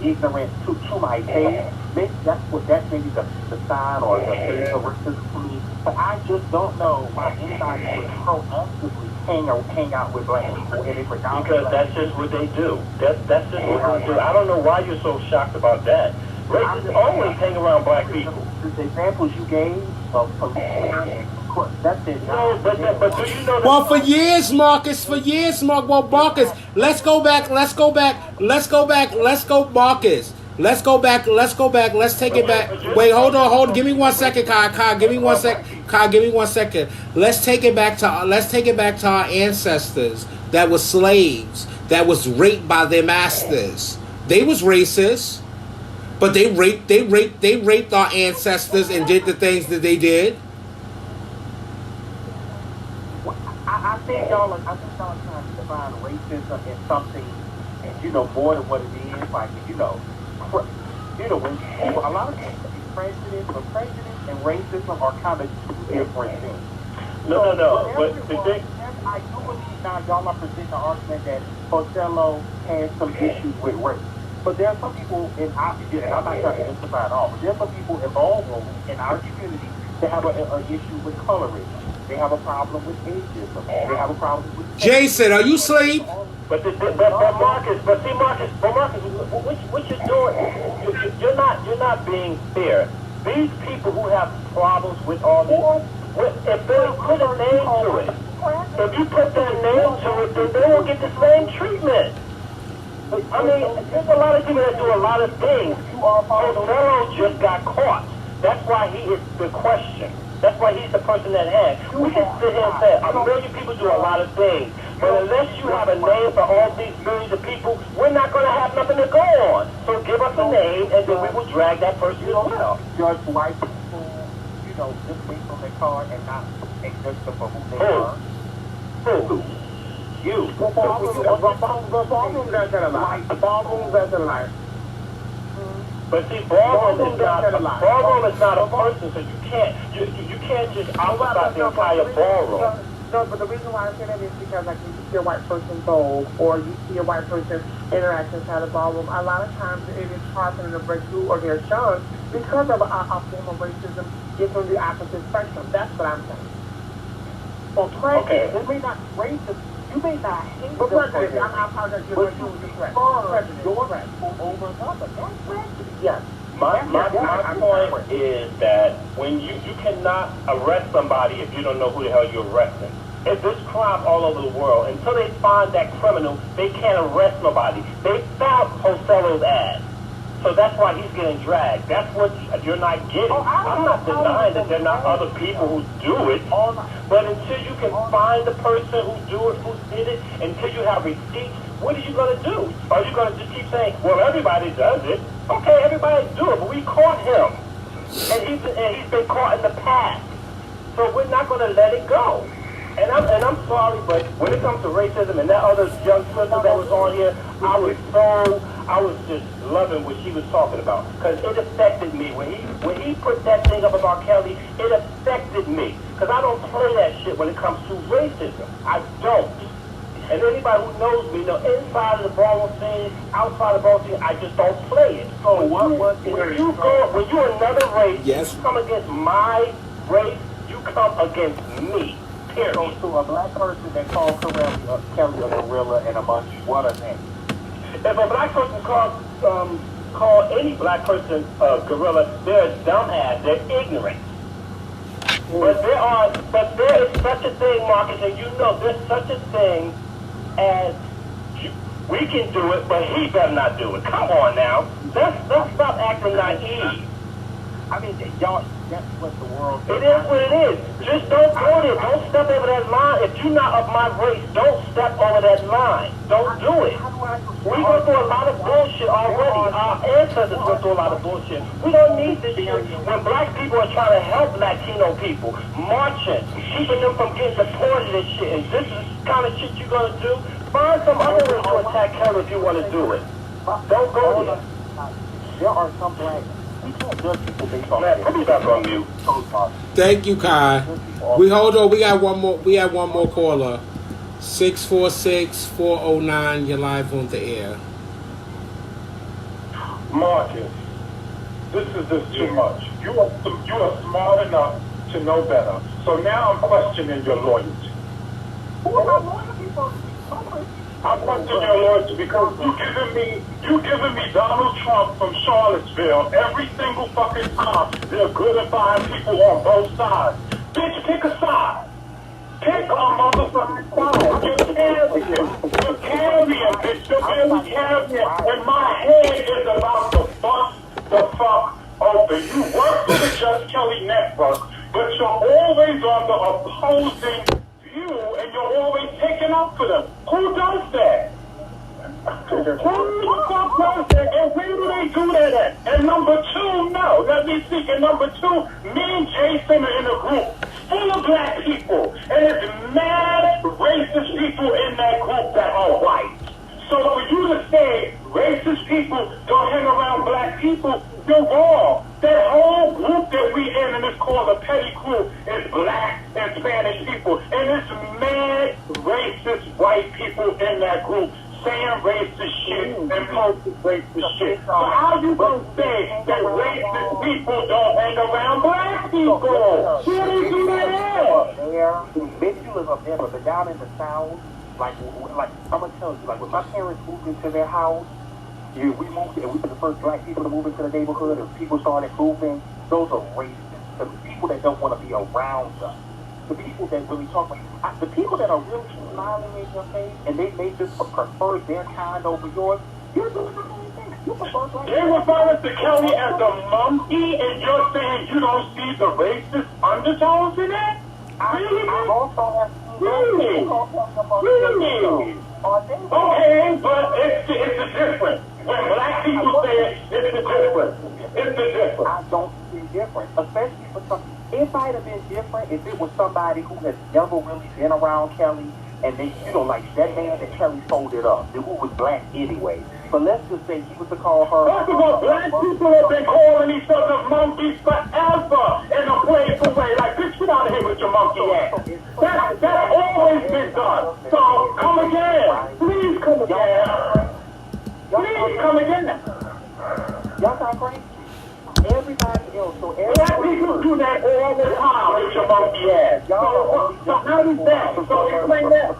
ignorant to my face. Maybe that's maybe the sign or the face of racism for me. But I just don't know why anybody would proactively hang out with black people and they forgot. Because that's just what they do. That's just what they do. I don't know why you're so shocked about that. Racists always hang around black people. The examples you gave of policemen, that's it. No, but do you know that? Well, for years, Marcus. Well, Marcus, let's go back, Marcus. Let's go back. Let's take it back. Wait, hold on. Give me 1 second, Kai. Give me 1 sec. Kai, give me 1 second. Let's take it back to our ancestors that were slaves, that was raped by their masters. They was racist, but they raped our ancestors and did the things that they did. I think y'all are trying to define racism as something, more than what it is. Like, when people, a lot of people prejudice and racism are kind of two different things. No. But the thing, I do believe now y'all are presenting the argument that Othello has some issues with race. But there are some people and I'm not trying to justify it all, but there are some people in ballroom in our community that have an issue with colorism. They have a problem with ageism. They have a problem with... Jason, are you asleep? But Marcus, what you're doing, you're not being fair. These people who have problems with all this, if they put a name to it, if you put their name to it, then they will get the same treatment. I mean, there's a lot of people that do a lot of things. Othello just got caught. That's why he is the question. That's why he's the person that has. We can sit here and say, a million people do a lot of things. But unless you have a name for all these millions of people, we're not going to have nothing to go on. So give us a name, and then we will drag that person as well. Judge white people, just based on their card and not accept them for who they are. Who? You. Ballroom doesn't lie. Ballroom doesn't lie. But see, ballroom is not a person, so you can't just outside the entire ballroom. No, but the reason why I say that is because like you see a white person go, or you see a white person interact inside a ballroom. A lot of times it is hard for them to break through, or they're shunned because of a form of racism is on the opposite spectrum. That's what I'm saying. For prejudice, it may not racist. You may not hate the prejudice. I'm apologizing. You're going to do the prejudice. Your prejudice over another. That's prejudice. Yes. My point is that when you cannot arrest somebody if you don't know who the hell you're arresting. If there's crime all over the world, until they find that criminal, they can't arrest nobody. They found Othello's ass. So that's why he's getting dragged. That's what you're not getting. I'm not denying that there are not other people who do it. But until you can find the person who did it, until you have receipts, what are you going to do? Are you going to just keep saying, well, everybody does it? Okay, everybody do it, but we caught him. And he's been caught in the past. So we're not going to let it go. And I'm sorry, but when it comes to racism and that other young sister that was on here, I was just loving what she was talking about. Because it affected me. When he put that thing up about Kelly, it affected me. Because I don't play that shit when it comes to racism. I don't. And anybody who knows me, inside of the ballroom scene, outside of the ballroom scene, I just don't play it. So when you're another race, yes, you come against my race, you come against me. Period. So to a black person that called Kelly a gorilla and a bunch, what a name. If a black person call any black person a gorilla, they're a dumbass, they're ignorant. But there is such a thing, Marcus, and there's such a thing as we can do it, but he better not do it. Come on now. Let's stop acting naive. I mean, y'all, that's what the world is. It is what it is. Just don't go there. Don't step over that line. If you're not of my race, don't step over that line. Don't do it. We go through a lot of bullshit already. Our ancestors go through a lot of bullshit. We don't need this shit. When black people are trying to help Latino people, marching, keeping them from getting deported and shit, and this is the kind of shit you're going to do, find some other way to attack her if you want to do it. Don't go there. There are some black... We can't judge people based on that. Put me back on mute. Thank you, Kai. We hold on. We got one more. We have one more caller. 646-409. You're live on the air. Marcus, this is just too much. You are smart enough to know better. So now I'm questioning your loyalty. Who am I loyalty for? I'm questioning your loyalty because you giving me Donald Trump from Charlottesville every single fucking time. They're good at buying people on both sides. Bitch, pick a side. Pick a motherfucking side. You're carrying, bitch. You're really carrying. And my head is about to bust the fuck open. You work for the Jusss Kelly network, but you're always on the opposing view, and you're always taking up for them. Who does that? Who the fuck does that? And where do they do that at? And number two, no. Let me see. And number two, me and Jason are in a group full of black people, and it's mad racist people in that group that are white. So for you to say racist people don't hang around black people, you're wrong. That whole group that we in, and it's called a petty group, is black and Spanish people. And it's mad racist white people in that group saying racist shit and posting racist shit. So how you gonna say that racist people don't hang around black people? Who do you do that at? Maybe you live up there, but down in the South, like I'm gonna tell you, like when my parents moved into their house, we moved, and we were the first black people to move into the neighborhood, and people started moving. Those are racist. The people that don't want to be around us. The people that really talk about the people that are really smiling in your face, and they just prefer their kind over yours. You're doing the same thing. You prefer black. They refer to Kelly as a monkey, and you're saying you don't see the racist undertones in that? I also have Really? Okay, but it's a difference. When black people say it, it's a difference. It's a difference. I don't see different, especially for some. It might have been different if it was somebody who has never really been around Kelly, and they, like that man that Kelly folded up, who was black anyway. But let's just say he was to call her. First of all, black people have been calling each other monkeys forever in a playful way. Like, bitch, get out of here with your monkey ass. That's always been done. So, come again. Please come again. Please come again. Y'all sound crazy. Everybody else, so black people do that all the time with your monkey ass. So how does that? So explain that.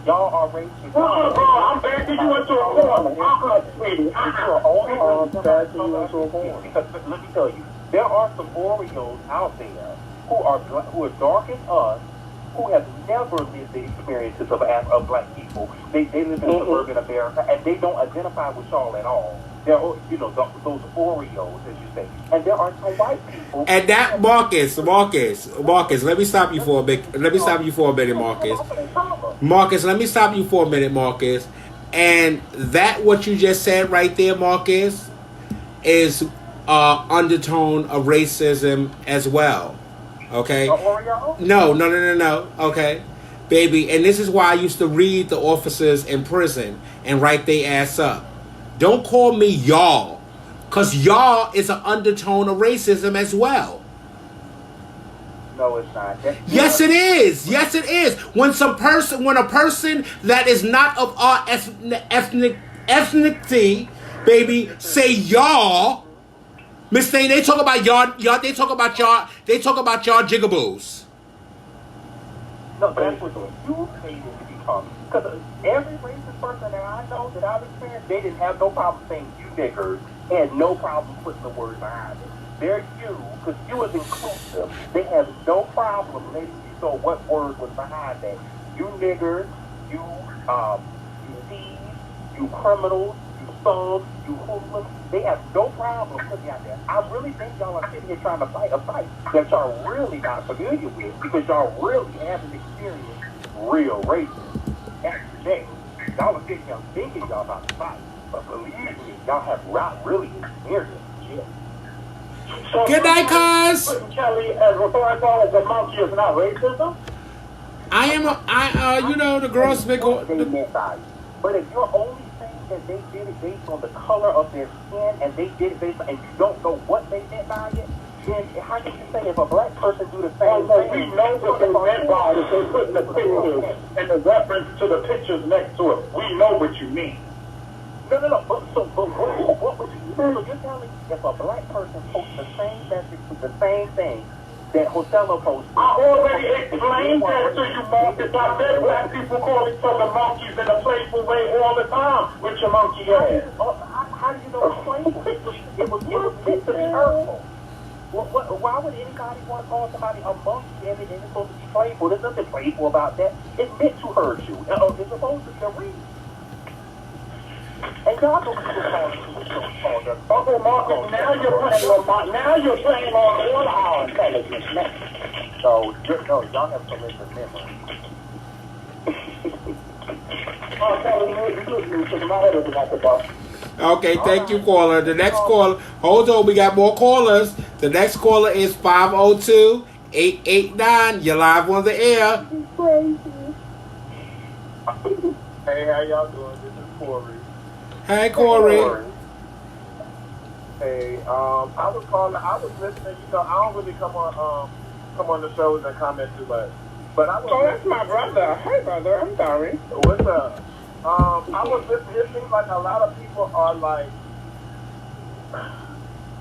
Y'all are racist. Bro, I'm backing you into a corner. Sweetie. Because let me tell you, there are some Oreos out there who are dark as us, who have never lived the experiences of black people. They live in suburban America, and they don't identify with y'all at all. They're, those Oreos, as you say. And there are some white people. And that, Marcus, let me stop you for a bit. Let me stop you for a minute, Marcus. Marcus, let me stop you for a minute, Marcus. And that, what you just said right there, Marcus, is undertone of racism as well. Okay? No. Okay? Baby, and this is why I used to read the officers in prison and write their ass up. Don't call me y'all, because y'all is an undertone of racism as well. No, it's not. Yes, it is. Yes, it is. When a person that is not of our ethnicity, baby, say y'all, Miss Thing, they talk about y'all, they talk about y'all jigaboos. No, that's what you hated to become. Because every racist person that I know, that I've experienced, they didn't have no problem saying you niggers, and no problem putting the word behind it. They're you, because you is inclusive. They have no problem letting you know what word was behind that. You niggers, you thieves, you criminals, you thugs, you hoodlums. They have no problem putting it out there. I really think y'all are sitting here trying to fight a fight that y'all really not familiar with, because y'all really haven't experienced real racism. Today, y'all are sitting here thinking y'all about to fight, but believe me, y'all have not really experienced shit. So Good night, cuz. Kelly, as referring to as a monkey is not racism? The girls been going. But if you're only saying that they did it based on the color of their skin, and they did it based on, and you don't know what they meant by it, then how can you say if a black person do the same thing? We know what they meant by it. They put the pictures and the reference to the pictures next to it. We know what you mean. No. But what would you do? So you're telling me if a black person posts the same message with the same thing that Hotello posted? I already explained that to you, Marcus. I said black people call each other monkeys in a playful way all the time with your monkey ass. How do you know it's playful? It was meant to be hurtful. Why would anybody want to call somebody a monkey and it's supposed to be playful? There's nothing playful about that. It's meant to hurt you. It's supposed to be a reason. And y'all don't call them. Uncle Marco, now you're playing on our intelligence now. So, no, y'all have selective memory. Okay, thank you, caller. The next caller, hold on, we got more callers. The next caller is 502-889. You're live on the air. Hey, how y'all doing? This is Corey. Hey, Corey. Hey, I was listening. You know, I don't really come on the shows and comment too much. But I was. Oh, that's my brother. Hey, brother. I'm sorry. What's up? I was listening. It seems like a lot of people are like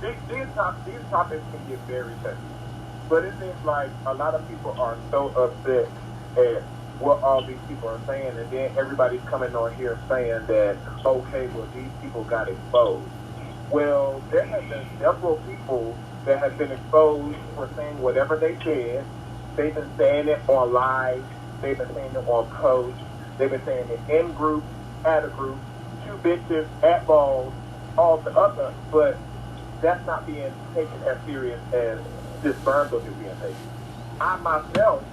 these topics can get very touchy. But it seems like a lot of people are so upset at what all these people are saying, and then everybody's coming on here saying that, okay, well, these people got exposed. Well, there have been several people that have been exposed for saying whatever they said. They've been saying it on live. They've been saying it on posts. They've been saying it in groups, at a group, two bitches, at balls, all the other, but that's not being taken as serious as this burn book is being taken. I myself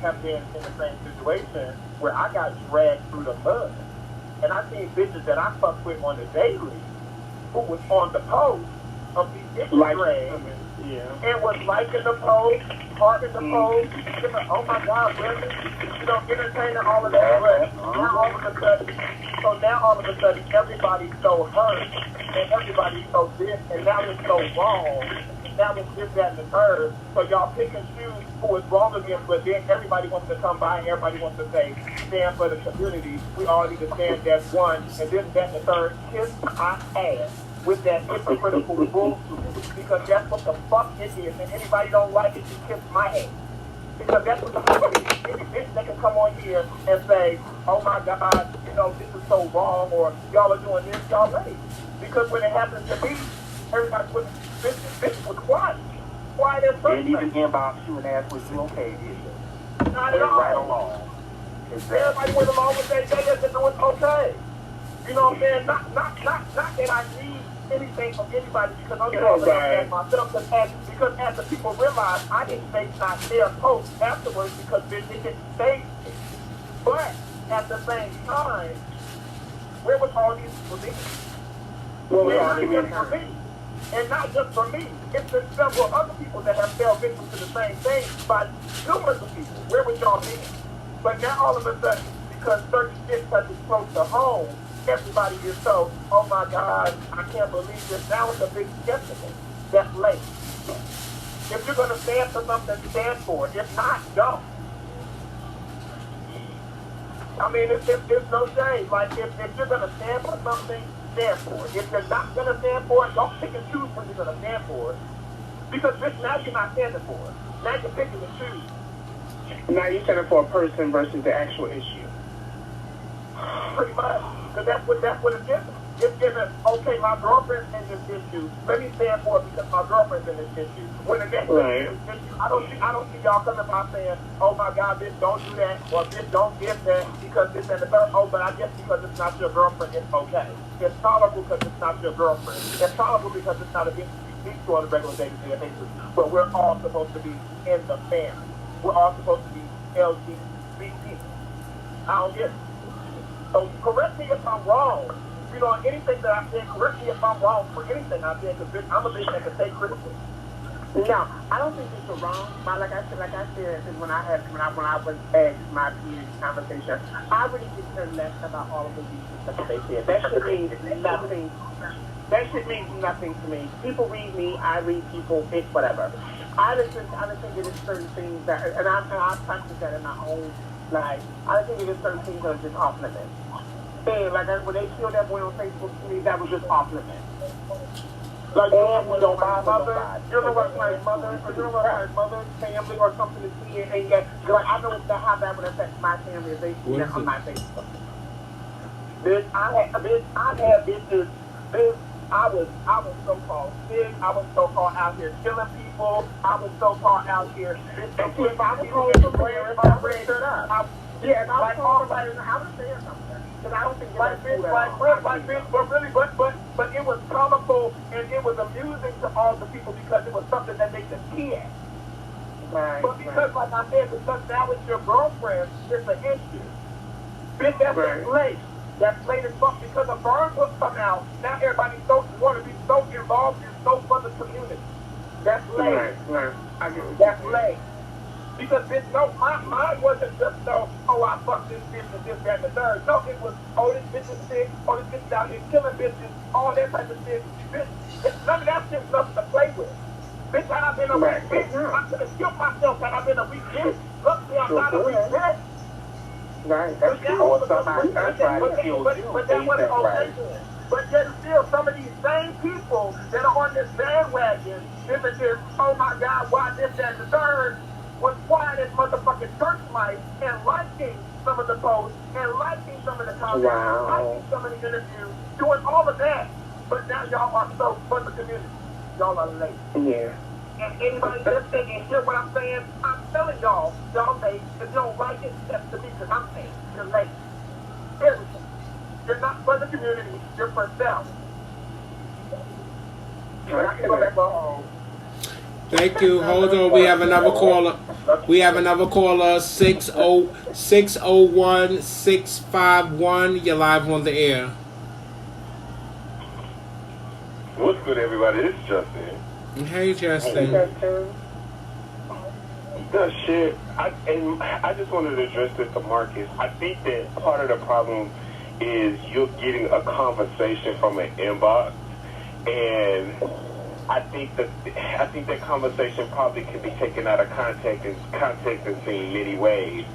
have been in the same situation where I got dragged through the mud. And I seen bitches that I fucked with on the daily who was on the post of these bitches drags. Yeah. And was liking the post, hearting the post, like, oh my God, really? You know, entertaining all of that. But now all of a sudden, everybody's so hurt and everybody's so this and now it's so wrong. Now it's this, that, and the third. So y'all pick and choose who is wrong against, but then everybody wants to come by and everybody wants to say, stand for the community. We all need to stand as one. And then that and the third, kiss my ass with that hypocritical bullshit. Because that's what the fuck it is. And anybody don't like it, you kiss my ass. Because that's what the fuck it is. Any bitch that can come on here and say, oh my God, you know, this is so wrong, or y'all are doing this, y'all late. Because when it happens to me, everybody was bitch was quiet. Quiet at first. Didn't even inbox you and ask was you okay, did you? Not at all. Right along. Everybody went along with that. They just know it's okay. You know what I'm saying? Not that I need anything from anybody, because I'm going to ask myself, because as the people realize, I didn't make not their post afterwards because they didn't say it. But at the same time, where was all these people being? For me. And not just for me. It's been several other people that have fell victim to the same thing by numerous of people. Where was y'all being? But now all of a sudden, because certain shit touches close to home, everybody is so, oh my God, I can't believe this. Now it's a big skeptical. That's late. If you're going to stand for something, stand for it. If not, don't. I mean, it's no shame. Like, if you're going to stand for something, stand for it. If you're not going to stand for it, don't pick and choose when you're going to stand for it. Because now you're not standing for it. Now you're picking and choosing. Now you're standing for a person versus the actual issue. Pretty much. Because that's what it's given. It's given, okay, my girlfriend's in this issue. Let me stand for it because my girlfriend's in this issue. When the next issue, I don't see y'all coming by saying, oh my God, bitch, don't do that, or bitch, don't get that, because this and the third. Oh, but I guess because it's not your girlfriend, it's okay. It's tolerable because it's not your girlfriend. It's tolerable because it's not a bitch you speak to on a regular day-to-day basis. But we're all supposed to be in the family. We're all supposed to be LGBT. I don't get it. So correct me if I'm wrong. You know, anything that I said, correct me if I'm wrong for anything I said, because I'm a bitch that can take criticism. No, I don't think you're wrong. But like I said, when I was at my community conversation, I really could care less about all of the reasons that they said. That should mean nothing. That shit means nothing to me. People read me, I read people, it's whatever. I just think it is certain things that, and I practice that in my own life. I think it is certain things that are just off limits. And like when they killed that boy on Facebook, to me, that was just off limits. Like, you don't my mother, you know what, like mother, or you know what, like mother, family, or something to see, and yet, like, I know how that would affect my family if they see that on my Facebook. Bitch, I had bitches, bitch, I was so-called sick, I was so-called out here killing people, I was so-called out here, bitch, if I was home from prayer, if I prayed, yeah, if I was home from prayer, I would say something. Because I don't think but it was colorful and it was amusing to all the people because it was something that they could hear. Right. But because, like I said, because now it's your girlfriend, it's an issue. Bitch, that's Right. a play. That play is fucked because a burn book come out. Now everybody want to be so involved in so for the community. That's lame. Right. I get what That's you're saying. lame. Because bitch, no, mine wasn't just no, oh I fucked this bitch and this, that, and the third. No, it was, oh this bitch is sick, oh this bitch is out here killing bitches, all that type of shit. Bitch, none of that shit's nothing to play with. Bitch, had I been a weak bitch, I could have killed myself had I been a weak bitch. Look me, I'm not a weak bitch. Right, that's true. Or somebody tried to kill you. But that wasn't okay then. But yet still, some of these same people that are on this bandwagon, if it is, oh my God, why this, that, and the third, was quiet as motherfucking church mice and liking some of the posts and liking some of the comments, liking some of the interviews, doing all of that. But now y'all are so for the community. Y'all are late. Yeah. And anybody listening and hear what I'm saying, I'm telling y'all, y'all late. If you don't like it, that's to me because I'm saying you're late. Seriously. You're not for the community, you're for self. I can go back home. Thank you. Hold on. We have another caller. 601-651. You're live on the air. What's good, everybody? This is Justin. Hey, Justin. No shit. I just wanted to address this to Marcus. I think that part of the problem is you're getting a conversation from an inbox, and I think that conversation probably can be taken out of context and seen many ways.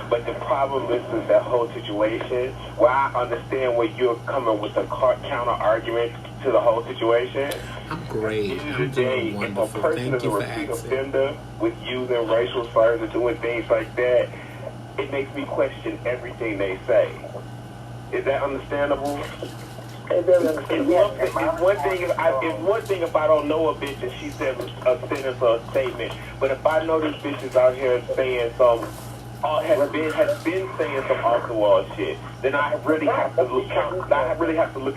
But the problem is that whole situation. Where I understand where you're coming with the counter argument to the whole situation. I'm great. At the end I'm of the day, doing if a wonderful. person Thank is a you for repeat asking. offender with using racial slurs and doing things like that, it makes me question everything they say. Is that understandable? It's one thing if I don't know a bitch and she says a sentence or a statement, but if I know this bitch is out here saying has been saying some off the wall shit, then I really have to look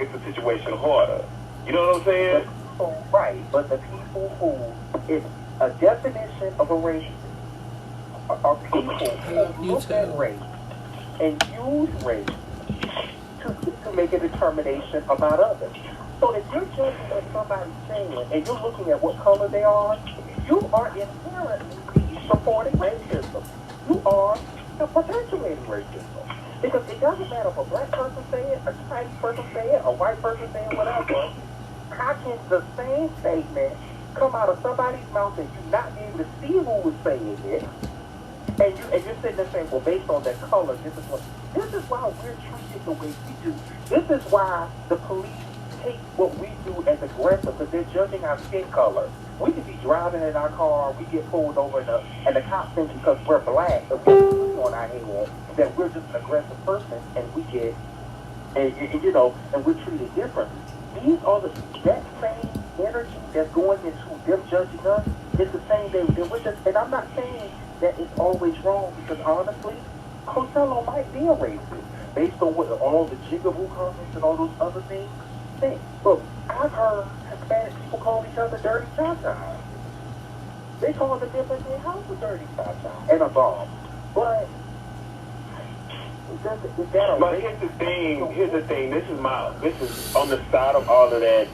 at the situation harder. You know what I'm saying? Right, but the people who is a definition of a racist are people who look at race and use race to make a determination about others. So if you're judging what somebody's saying and you're looking at what color they are, you are inherently supporting racism. You are perpetuating racism. Because it doesn't matter if a black person say it, a Chinese person say it, a white person say it, whatever. How can the same statement come out of somebody's mouth and you not be able to see who is saying it? And you're sitting there saying, well, based on their color, this is why we're treated the way we do. This is why the police take what we do as aggressive, because they're judging our skin color. We could be driving in our car, we get pulled over, and the cops think because we're black, and we're on our head, that we're just an aggressive person, and we get, and we're treated differently. These are that same energy that's going into them judging us. It's the same thing. And I'm not saying that it's always wrong, because honestly, Costello might be a racist based on what all the jigaboo comments and all those other things. Look, I've heard Hispanic people call each other dirty cha-cha. They call the different thing house a dirty cha-cha and a bomb. But here's the thing. This is on the side of all of that.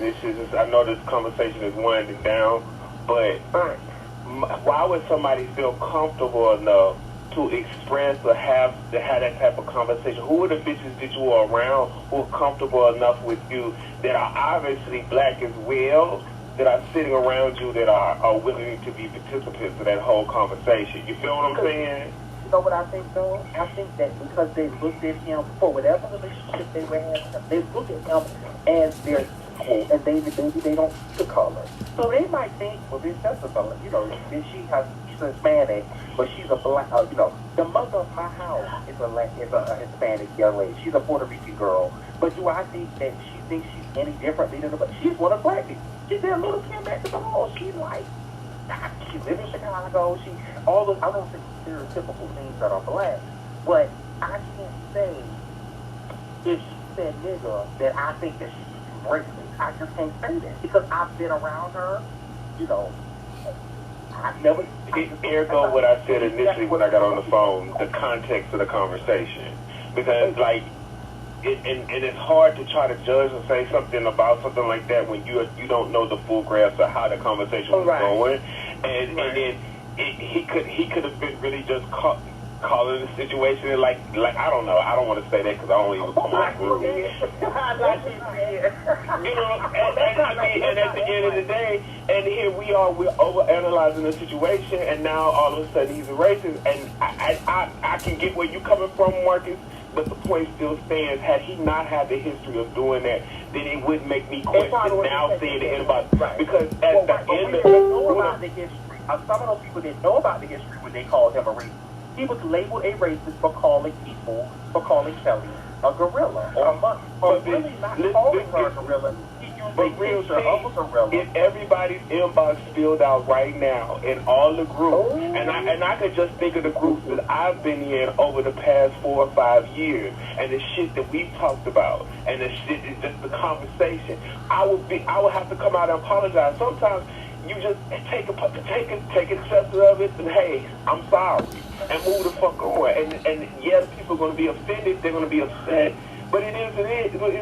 I know this conversation is winding down, but why would somebody feel comfortable enough to express or have that type of conversation? Who are the bitches that you are around who are comfortable enough with you that are obviously black as well, that are sitting around you that are willing to be participants of that whole conversation? You feel what I'm saying? You know what I think, though? I think that because they looked at him for whatever relationship they were having, they look at him as their equal, and maybe they don't see the color. So they might think, well, this that's a color. She's Hispanic, but she's a black. The mother of my house is a Hispanic young lady. She's a Puerto Rican girl. But do I think that she thinks she's any differently than she's one of black people. She's their little Kim at the ball. She lives in Chicago. All those, I don't think stereotypical things that are black, but I can't say if she said nigga, then I think that she's racist. I just can't say that because I've been around her, you know. I've never. Ergo, what I said initially when I got on the phone, the context of the conversation, because like, and it's hard to try to judge and say something about something like that when you don't know the full grasp of how the conversation was going, and then he could have been really just calling the situation and like I don't know, I don't want to say that because I don't even come off rude. You know, and at the end of the day, and here we are, we're overanalyzing the situation, and now all of a sudden he's a racist, and I can get where you're coming from, Marcus, but the point still stands. Had he not had the history of doing that, then it wouldn't make me question now saying to anybody, because at the end of the history, some of those people didn't know about the history when they called him a racist. He was labeled a racist for calling Kelly a gorilla or a monkey. But really not calling her a gorilla. He used a picture of a gorilla. If everybody's inbox filled out right now in all the groups, and I could just think of the groups that I've been in over the past 4 or 5 years, and the shit that we've talked about, and the shit is just the conversation, I would have to come out and apologize. Sometimes you just take acceptance of it and hey, I'm sorry, and move the fuck on. And yes, people are going to be offended, they're going to be upset, but it is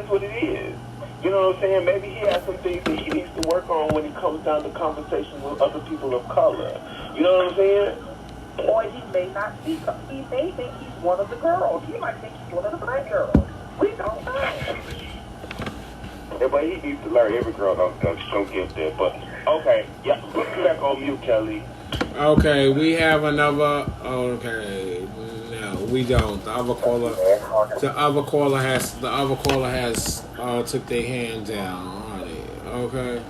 what it is. You know what I'm saying? Maybe he has some things that he needs to work on when it comes down to conversation with other people of color. You know what I'm saying? Or he may not see. He may think he's one of the girls. He might think he's one of the black girls. We don't know. Yeah, but he needs to learn. Every girl don't get there. But okay, yeah, put you back on mute, Kelly. Okay, we have another. Okay, no, we don't. The other caller has took their hand down. Okay.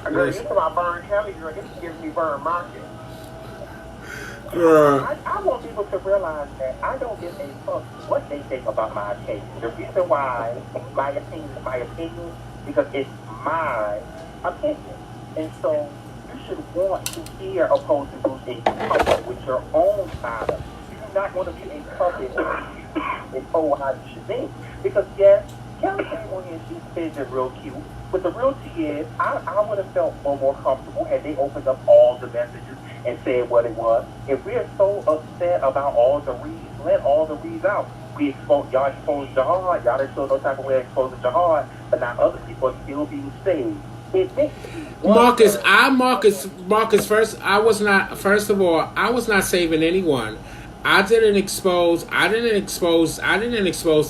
Girl, you talking about Burn Kelly, girl? This gives me Burn Market. I want people to realize that I don't give a fuck what they think about my case. The reason why my opinion is my opinion because it's my opinion. And so you should want to hear opposing groups and come up with your own side of it. You do not want to be a puppet and told how you should think. Because yes, Kelly came on here and she said it real cute. But the real tea is, I would have felt more comfortable had they opened up all the messages and said what it was. If we're so upset about all the reads, let all the reads out. Y'all exposed Jihad. Y'all didn't show no type of way exposing Jihad, but now other people are still being saved. Marcus, first, I was not saving anyone. I didn't expose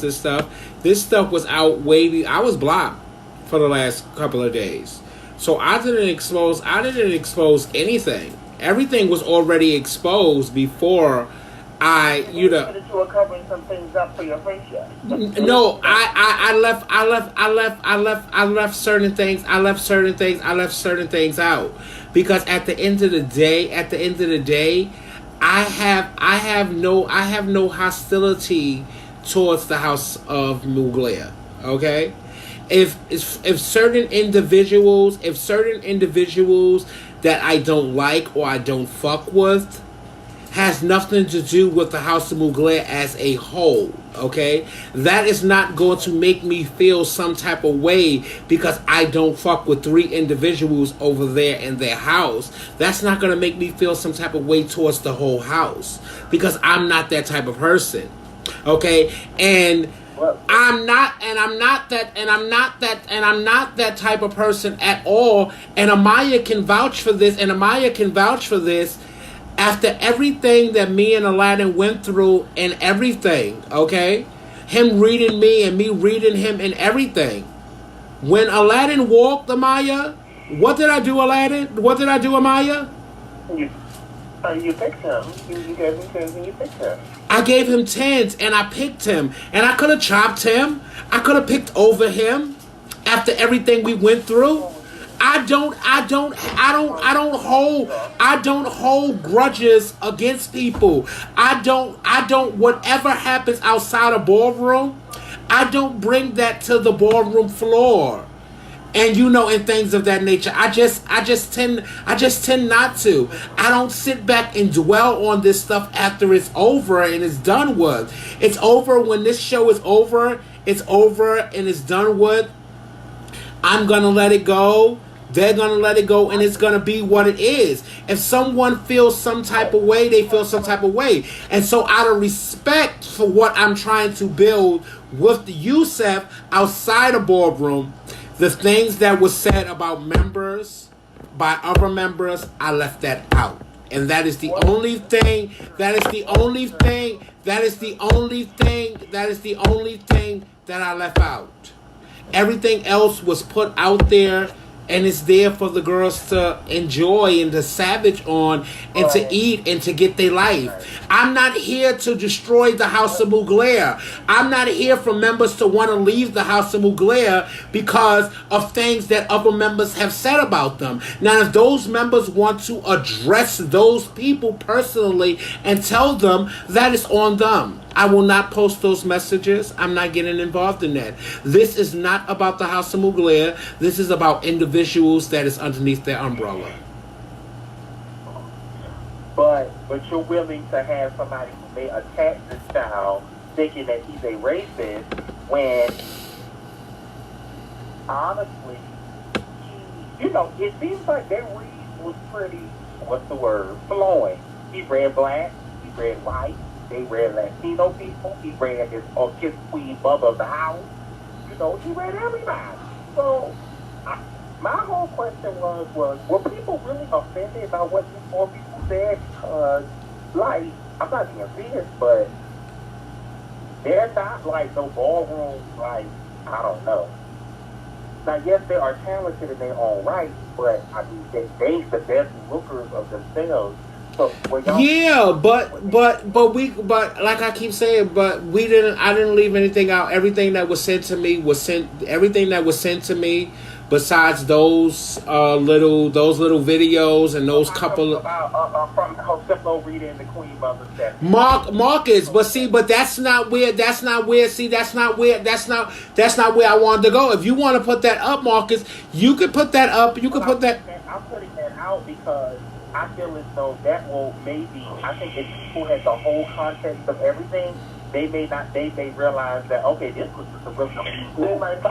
this stuff. This stuff was out way. I was blocked for the last couple of days. So I didn't expose anything. Everything was already exposed before you were covering some things up for your friendship. No, I left certain things. I left certain things out because at the end of the day, I have no hostility towards the House of Mugler. Okay, if certain individuals that I don't like or I don't fuck with has nothing to do with the House of Mugler as a whole, okay? That is not going to make me feel some type of way because I don't fuck with 3 individuals over there in their house. That's not going to make me feel some type of way towards the whole house because I'm not that type of person, okay? And I'm not that type of person at all. And Amaya can vouch for this. After everything that me and Aladdin went through and everything, okay? Him reading me and me reading him and everything. When Aladdin walked, Amaya, what did I do, Aladdin? What did I do, Amaya? You picked him. You gave him 10s and you picked him. I gave him 10s and I picked him. And I could have chopped him. I could have picked over him after everything we went through. I don't hold grudges against people. I don't whatever happens outside a ballroom, I don't bring that to the ballroom floor. And and things of that nature. I just tend not to. I don't sit back and dwell on this stuff after it's over and it's done with. It's over when this show is over It's over and it's done with. I'm going to let it go. They're going to let it go, and it's going to be what it is. If someone feels some type of way, they feel some type of way. And so out of respect for what I'm trying to build with the Jusss outside of boardroom, the things that were said about members, by other members, I left that out. And that is the only thing, that is the only thing, that is the only thing, that is the only thing that I left out. Everything else was put out there, and it's there for the girls to enjoy and to savage on and to eat and to get their life. I'm not here to destroy the House of Mugler. I'm not here for members to want to leave the House of Mugler because of things that other members have said about them. Now, if those members want to address those people personally and tell them, that is on them. I will not post those messages. I'm not getting involved in that. This is not about the House of Mugler. This is about individuals that is underneath their umbrella. But you're willing to have somebody who may attack this child thinking that he's a racist when honestly, it seems like that read was pretty, what's the word, flowing. He read black, he read white, they read Latino people, he read his queen mother of the house, he read everybody. So, my whole question was were people really offended by what these four people said? Because, I'm not being serious, but they're not like no ballroom, I don't know. Now, yes, they are talented in their own right, but I mean, they the best lookers of themselves. So, yeah, but like I keep saying, but I didn't leave anything out. Everything that was sent to me was sent. Everything that was sent to me, besides those little videos and those couple from Joseph reading the Queen Mother set. Marcus, but that's not where I wanted to go. If you want to put that up, Marcus, you could put that up. You could put that. I'm putting that out because I feel as though that will I think if people had the whole context of everything, they may realize that, okay, this was just a real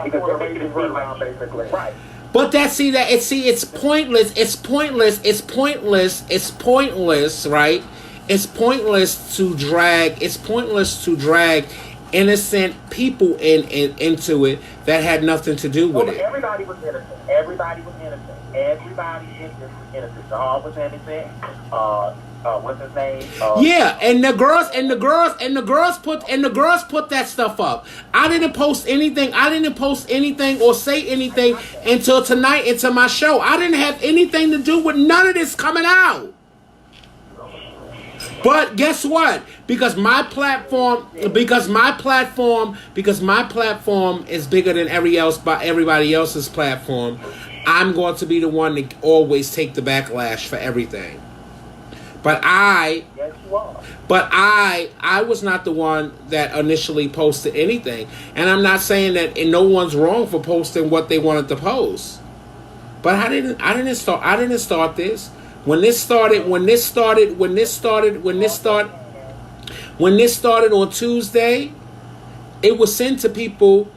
because they're making it around basically. Right. But it's pointless. It's pointless. It's pointless. It's pointless, right? It's pointless to drag innocent people into it that had nothing to do with it. Everybody was innocent. Everybody was innocent. Everybody is innocent. Dog was innocent. What's his name? Yeah, and the girls put that stuff up. I didn't post anything or say anything until tonight, into my show. I didn't have anything to do with none of this coming out. But guess what? Because my platform is bigger than everybody else's platform. I'm going to be the one to always take the backlash for everything. But I was not the one that initially posted anything. And I'm not saying that no one's wrong for posting what they wanted to post. But I didn't start this. When this started on Tuesday, it was sent to people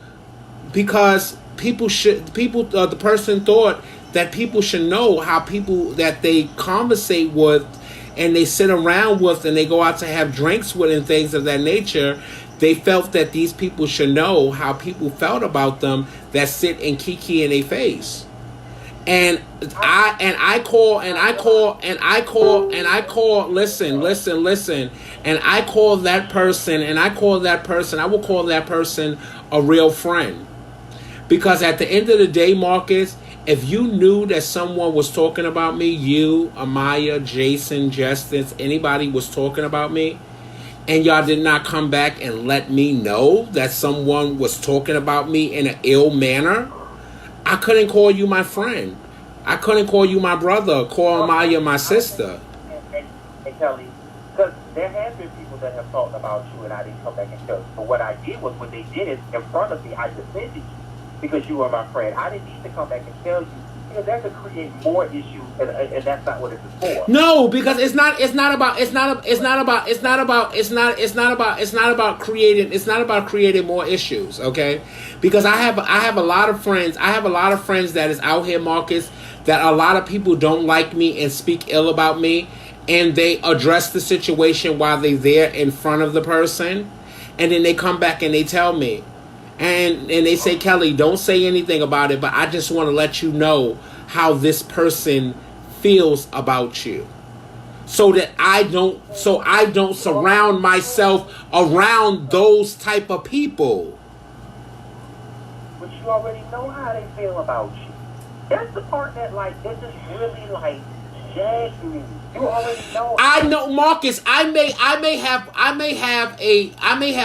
because the person thought that people should know how people that they conversate with and they sit around with and they go out to have drinks with and things of that nature. They felt that these people should know how people felt about them that sit and kiki in their face. And I call, listen. And I call that person, I will call that person a real friend. Because at the end of the day, Marcus, if you knew that someone was talking about me, you, Amaya, Jason, Justice, anybody was talking about me, and y'all did not come back and let me know that someone was talking about me in an ill manner, I couldn't call you my friend. I couldn't call you my brother, call Amaya my sister. And Kelly, because there have been people that have talked about you and I didn't come back and tell you. But what I did was when they did it in front of me, I defended you because you were my friend. I didn't need to come back and tell you Because that could create more issues, and that's not what it's for. No, because it's not about creating more issues, okay? Because I have a lot of friends that is out here, Marcus, that a lot of people don't like me and speak ill about me, and they address the situation while they're there in front of the person, and then they come back and they tell me, and they say, Kelly, don't say anything about it, but I just want to let you know how this person feels about you, so I don't surround myself around those type of people. But you already know how they feel about you. That's the part that, like, this is really, like, jags me. You already know. I know, Marcus. I may have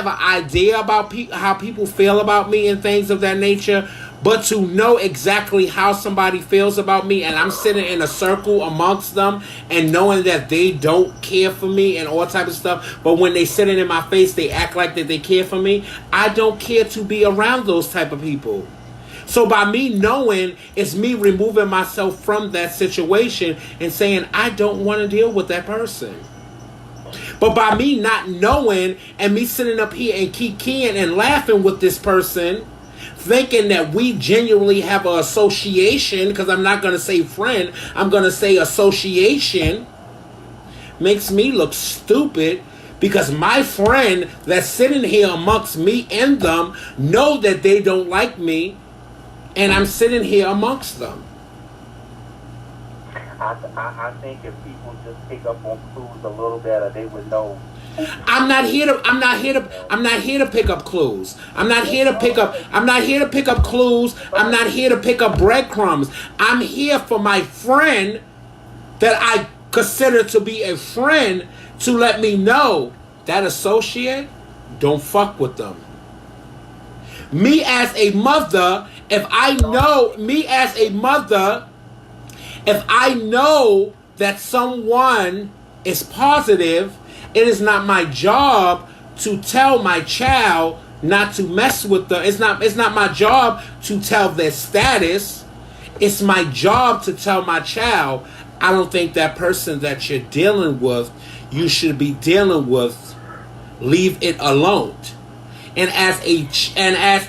an idea about how people feel about me and things of that nature. But to know exactly how somebody feels about me, and I'm sitting in a circle amongst them, and knowing that they don't care for me and all type of stuff, but when they sitting in my face, they act like that they care for me. I don't care to be around those type of people. So by me knowing, it's me removing myself from that situation and saying, I don't want to deal with that person. But by me not knowing and me sitting up here and kikiing and laughing with this person, thinking that we genuinely have an association, because I'm not going to say friend, I'm going to say association, makes me look stupid, because my friend that's sitting here amongst me and them know that they don't like me, and I'm sitting here amongst them. I think if people just pick up on clues a little better, they would know. I'm not here to pick up clues. I'm not here to pick up clues. I'm not here to pick up breadcrumbs. I'm here for my friend that I consider to be a friend to let me know that associate, don't fuck with them. Me as a mother, if I know that someone is positive, it is not my job to tell my child not to mess with them. It's not my job to tell their status. It's my job to tell my child, I don't think that person that you're dealing with, you should be dealing with. Leave it alone. And as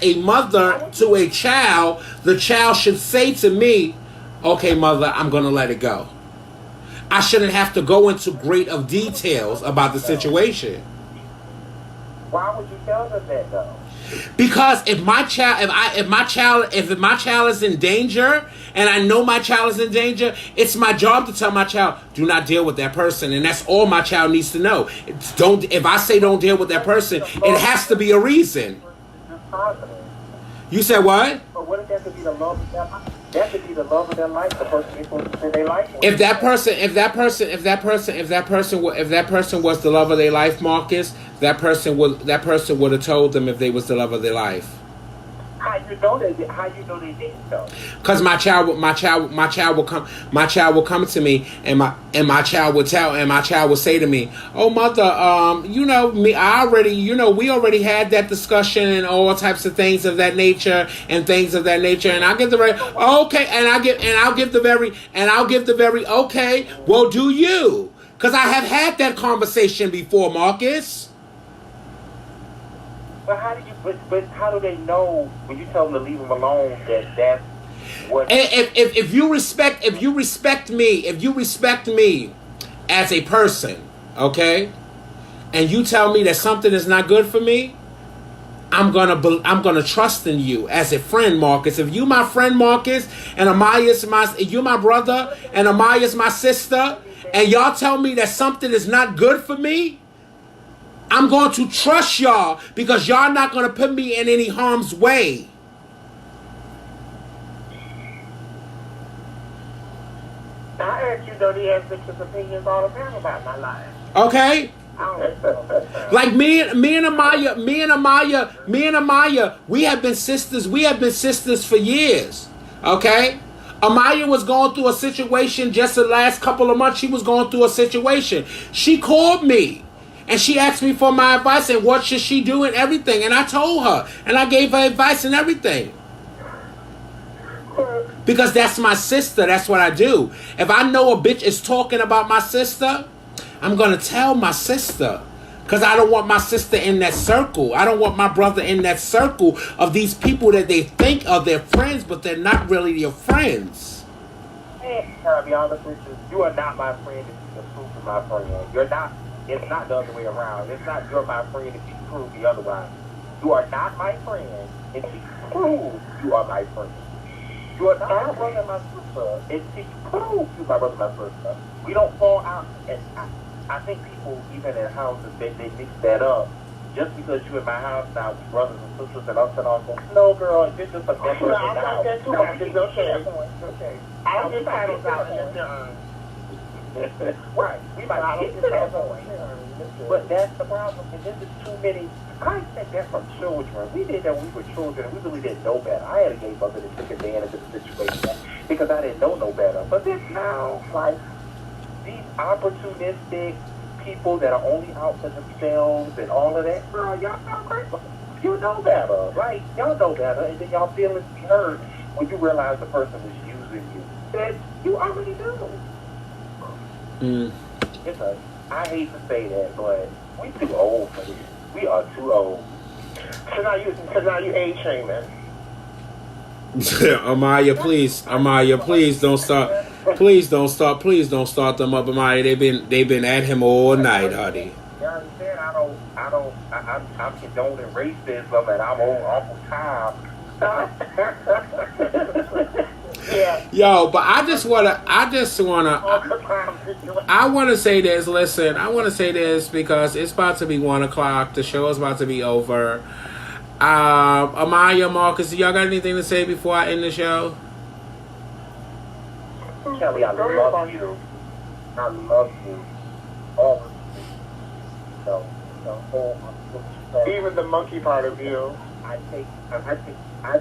a mother to a child, the child should say to me, okay, mother, I'm going to let it go. I shouldn't have to go into great of details about the situation. Why would you tell them that though? Because if my child is in danger, and I know my child is in danger, it's my job to tell my child, do not deal with that person, and that's all my child needs to know. If I say don't deal with that person, it has to be a reason. You said what? But what if that could be the love of their life? That could be the love of their life. The person they like. If that person was the love of their life, Marcus, that person would have told them if they was the love of their life. How you know they didn't though? Because my child will come to me, and my child will say to me, "Oh, mother, we already had that discussion and all types of things of that nature and I'll give the very okay, and I'll give the very okay. Well, do you? Because I have had that conversation before, Marcus. But how do they know when you tell them to leave them alone that's what? If you respect me as a person, okay, and you tell me that something is not good for me, I'm gonna trust in you as a friend, Marcus. If you my friend, Marcus, and you my brother, and Amaya's my sister, and y'all tell me that something is not good for me, I'm going to trust y'all because y'all not going to put me in any harm's way. I ask you, though, he has different opinions all the time about my life. Okay? Like me and Amaya, we have been sisters for years. Okay? Amaya was going through a situation just the last couple of months. She was going through a situation. She called me. And she asked me for my advice and what should she do and everything. And I told her. And I gave her advice and everything. Because that's my sister. That's what I do. If I know a bitch is talking about my sister, I'm going to tell my sister. Because I don't want my sister in that circle. I don't want my brother in that circle of these people that they think are their friends, but they're not really your friends. Hey, can I be honest with you? You are not my friend if you can prove you're my friend. You're not. It's not the other way around. It's not you're my friend if you prove the otherwise. You are not my friend if you prove you are my friend. You are not my brother and my sister if you prove you my brother and my sister. We don't fall out. And I think people, even in houses, they mix that up. Just because you in my house now, we brothers and sisters and us and uncles. No, girl, you're just a member of the house. Okay. I don't get titles out there. Right. We might get to that point. But that's the problem. And this is too many. I expect that from children. We did that when we were children. We really didn't know better. I had a gay mother that took advantage of the situation because I didn't know no better. But this now, like, these opportunistic people that are only out for themselves and all of that, girl, y'all crazy. You know better, right? Y'all know better, and then y'all feelings be hurt when you realize the person is using you. That you already do. I hate to say that, but we too old for this. We are too old. So now you age shaming. Amaya, please don't start. Please don't start them up, Amaya. They've been at him all night, honey. You understand? I'm condoning racism and I'm on awful time. Yeah. Yo, but I want to say this. Listen, I want to say this because it's about to be 1:00. The show is about to be over. Amaya, Marcus, do y'all got anything to say before I end the show? Kelly, I love you. I love you. All of you. The whole, even the monkey part of you. I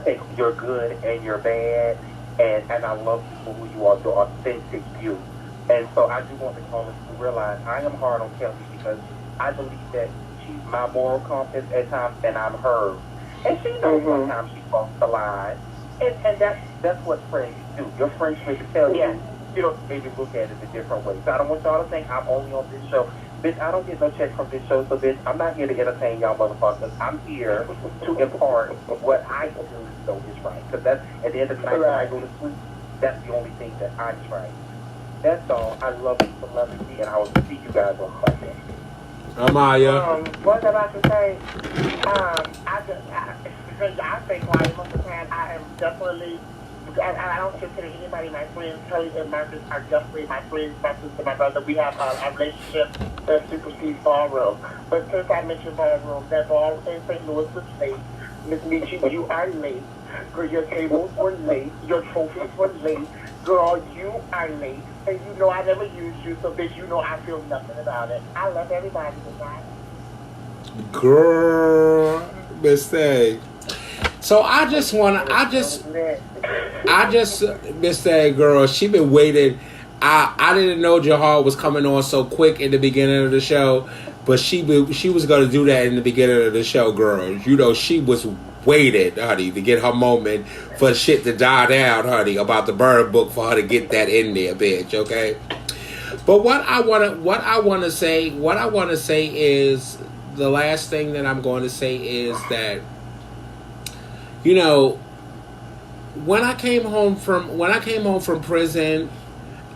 take your good and your bad, and I love you for who you are, your authentic you. And so I do want the callers to realize I am hard on Kelly because I believe that she's my moral compass at times, and I'm hers. And she knows sometimes she falls the line. And that's what friends do. Your friends may tell you, you know, maybe look at it a different way. So I don't want y'all to think I'm only on this show. Bitch, I don't get no check from this show, so bitch, I'm not here to entertain y'all motherfuckers. I'm here to impart what I do so is right. Because that's, at the end of the night, when I go to sleep, that's the only thing that I'm right. That's all. I love you for loving me, and I will see you guys on Sunday. Amaya. What am I to say? Because I say quiet most of the time, I am definitely, I don't consider anybody my friends. Kelly and Marcus are definitely my friends, my sister, my brother. We have a relationship that supersedes ballroom. But since I mentioned ballroom, that ball in St. Louis was late. Miss Michi, you are late. Girl, your tables were late. Your trophies were late. Girl, you are late. And you know I never used you, so bitch, you know I feel nothing about it. I love everybody tonight. Girl, mistake. So mistake, girl, she been waiting. I didn't know Jahar was coming on so quick in the beginning of the show, but she was gonna do that in the beginning of the show, girl. You know, she was waited, honey, to get her moment for shit to die down, honey, about the Bird Book for her to get that in there, bitch, okay? But what I wanna say is the last thing that I'm going to say is that, you know, when I came home from prison,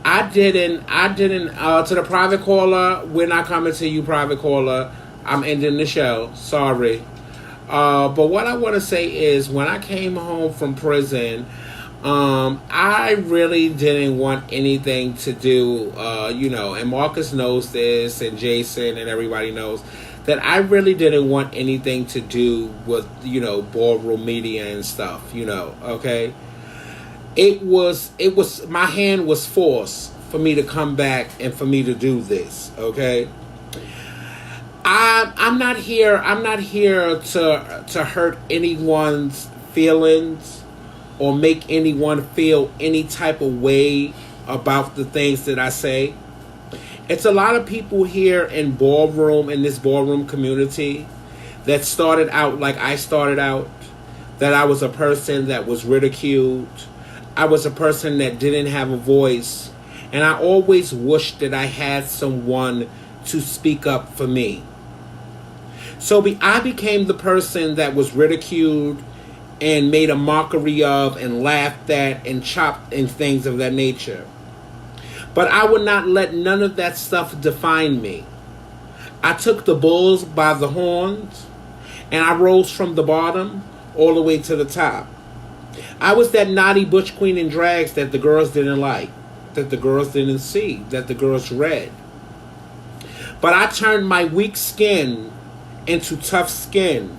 I didn't to the private caller. We're not coming to you, private caller. I'm ending the show. Sorry. But what I want to say is when I came home from prison, I really didn't want anything to do, you know, and Marcus knows this, and Jason and everybody knows that I really didn't want anything to do with, you know, ballroom media and stuff, you know, okay? It was, my hand was forced for me to come back and for me to do this, okay? I'm not here to hurt anyone's feelings or make anyone feel any type of way about the things that I say. It's a lot of people here in this ballroom community that started out like I started out, that I was a person that was ridiculed. I was a person that didn't have a voice, and I always wished that I had someone to speak up for me. So I became the person that was ridiculed and made a mockery of and laughed at and chopped and things of that nature. But I would not let none of that stuff define me. I took the bulls by the horns, and I rose from the bottom all the way to the top. I was that naughty butch queen in drags that the girls didn't like, that the girls didn't see, that the girls read. But I turned my weak skin into tough skin.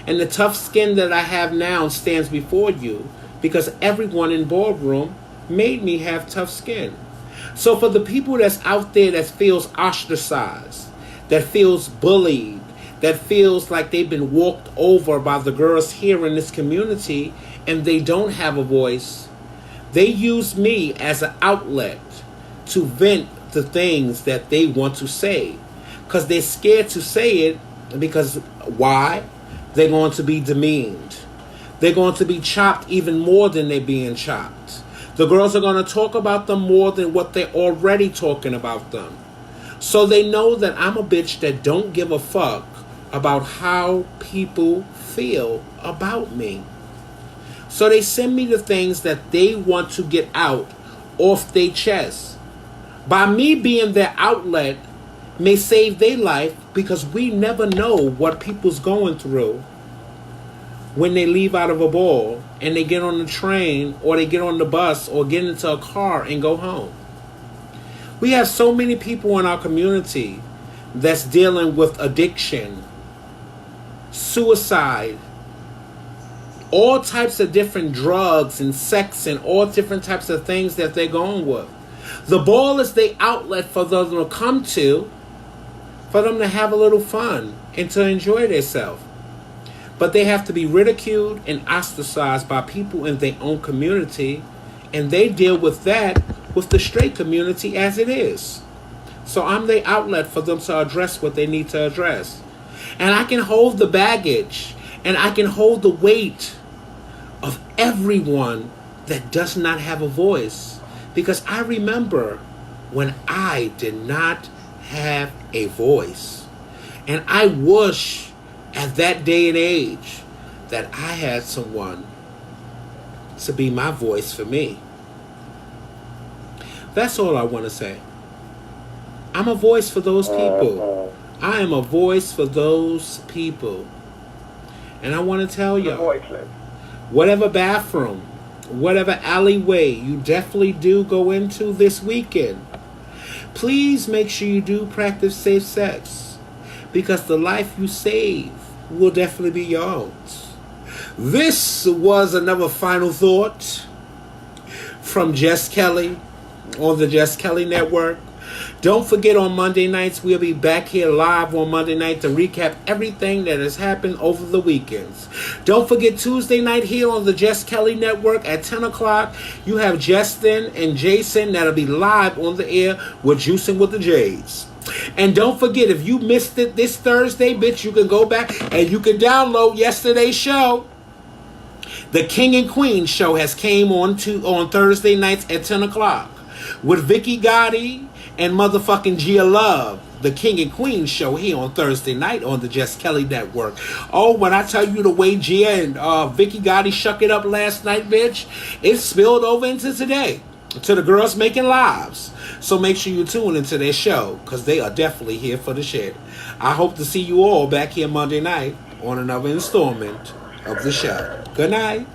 And the tough skin that I have now stands before you because everyone in Ballroom made me have tough skin. So for the people that's out there that feels ostracized, that feels bullied, that feels like they've been walked over by the girls here in this community and they don't have a voice, they use me as an outlet to vent the things that they want to say. Because they're scared to say it because why? They're going to be demeaned. They're going to be chopped even more than they're being chopped. The girls are going to talk about them more than what they're already talking about them. So they know that I'm a bitch that don't give a fuck about how people feel about me. So they send me the things that they want to get out off their chest. By me being their outlet may save their life because we never know what people's going through when they leave out of a ball and they get on the train or they get on the bus or get into a car and go home. We have so many people in our community that's dealing with addiction, suicide, all types of different drugs and sex and all different types of things that they're going with. The ball is the outlet for them to come to, for them to have a little fun and to enjoy themselves. But they have to be ridiculed and ostracized by people in their own community, and they deal with that with the straight community as it is. So I'm the outlet for them to address what they need to address. And I can hold the baggage, and I can hold the weight of everyone that does not have a voice. Because I remember when I did not have a voice. And I wish at that day and age that I had someone to be my voice for me. That's all I want to say. I'm a voice for those people. I am a voice for those people. And I want to tell y'all, whatever bathroom, whatever alleyway you definitely do go into this weekend, please make sure you do practice safe sex, because the life you save will definitely be yours. This was another final thought from Jess Kelly on the Jess Kelly Network. Don't forget, on Monday nights, we'll be back here live on Monday night to recap everything that has happened over the weekends. Don't forget, Tuesday night here on the Jess Kelly Network at 10 o'clock, you have Justin and Jason that'll be live on the air with Juicing with the Jays. And don't forget, if you missed it this Thursday, bitch, you can go back and you can download yesterday's show. The King and Queen show has came on Thursday nights at 10 o'clock with Vicky Gotti and motherfucking Gia Love. The King and Queen show here on Thursday night on the Jess Kelly Network. Oh, when I tell you the way Gia and Vicky Gotti shuck it up last night, bitch, it spilled over into today, to the girls making lives. So make sure you tune into their show, because they are definitely here for the shit. I hope to see you all back here Monday night on another installment of the show. Good night.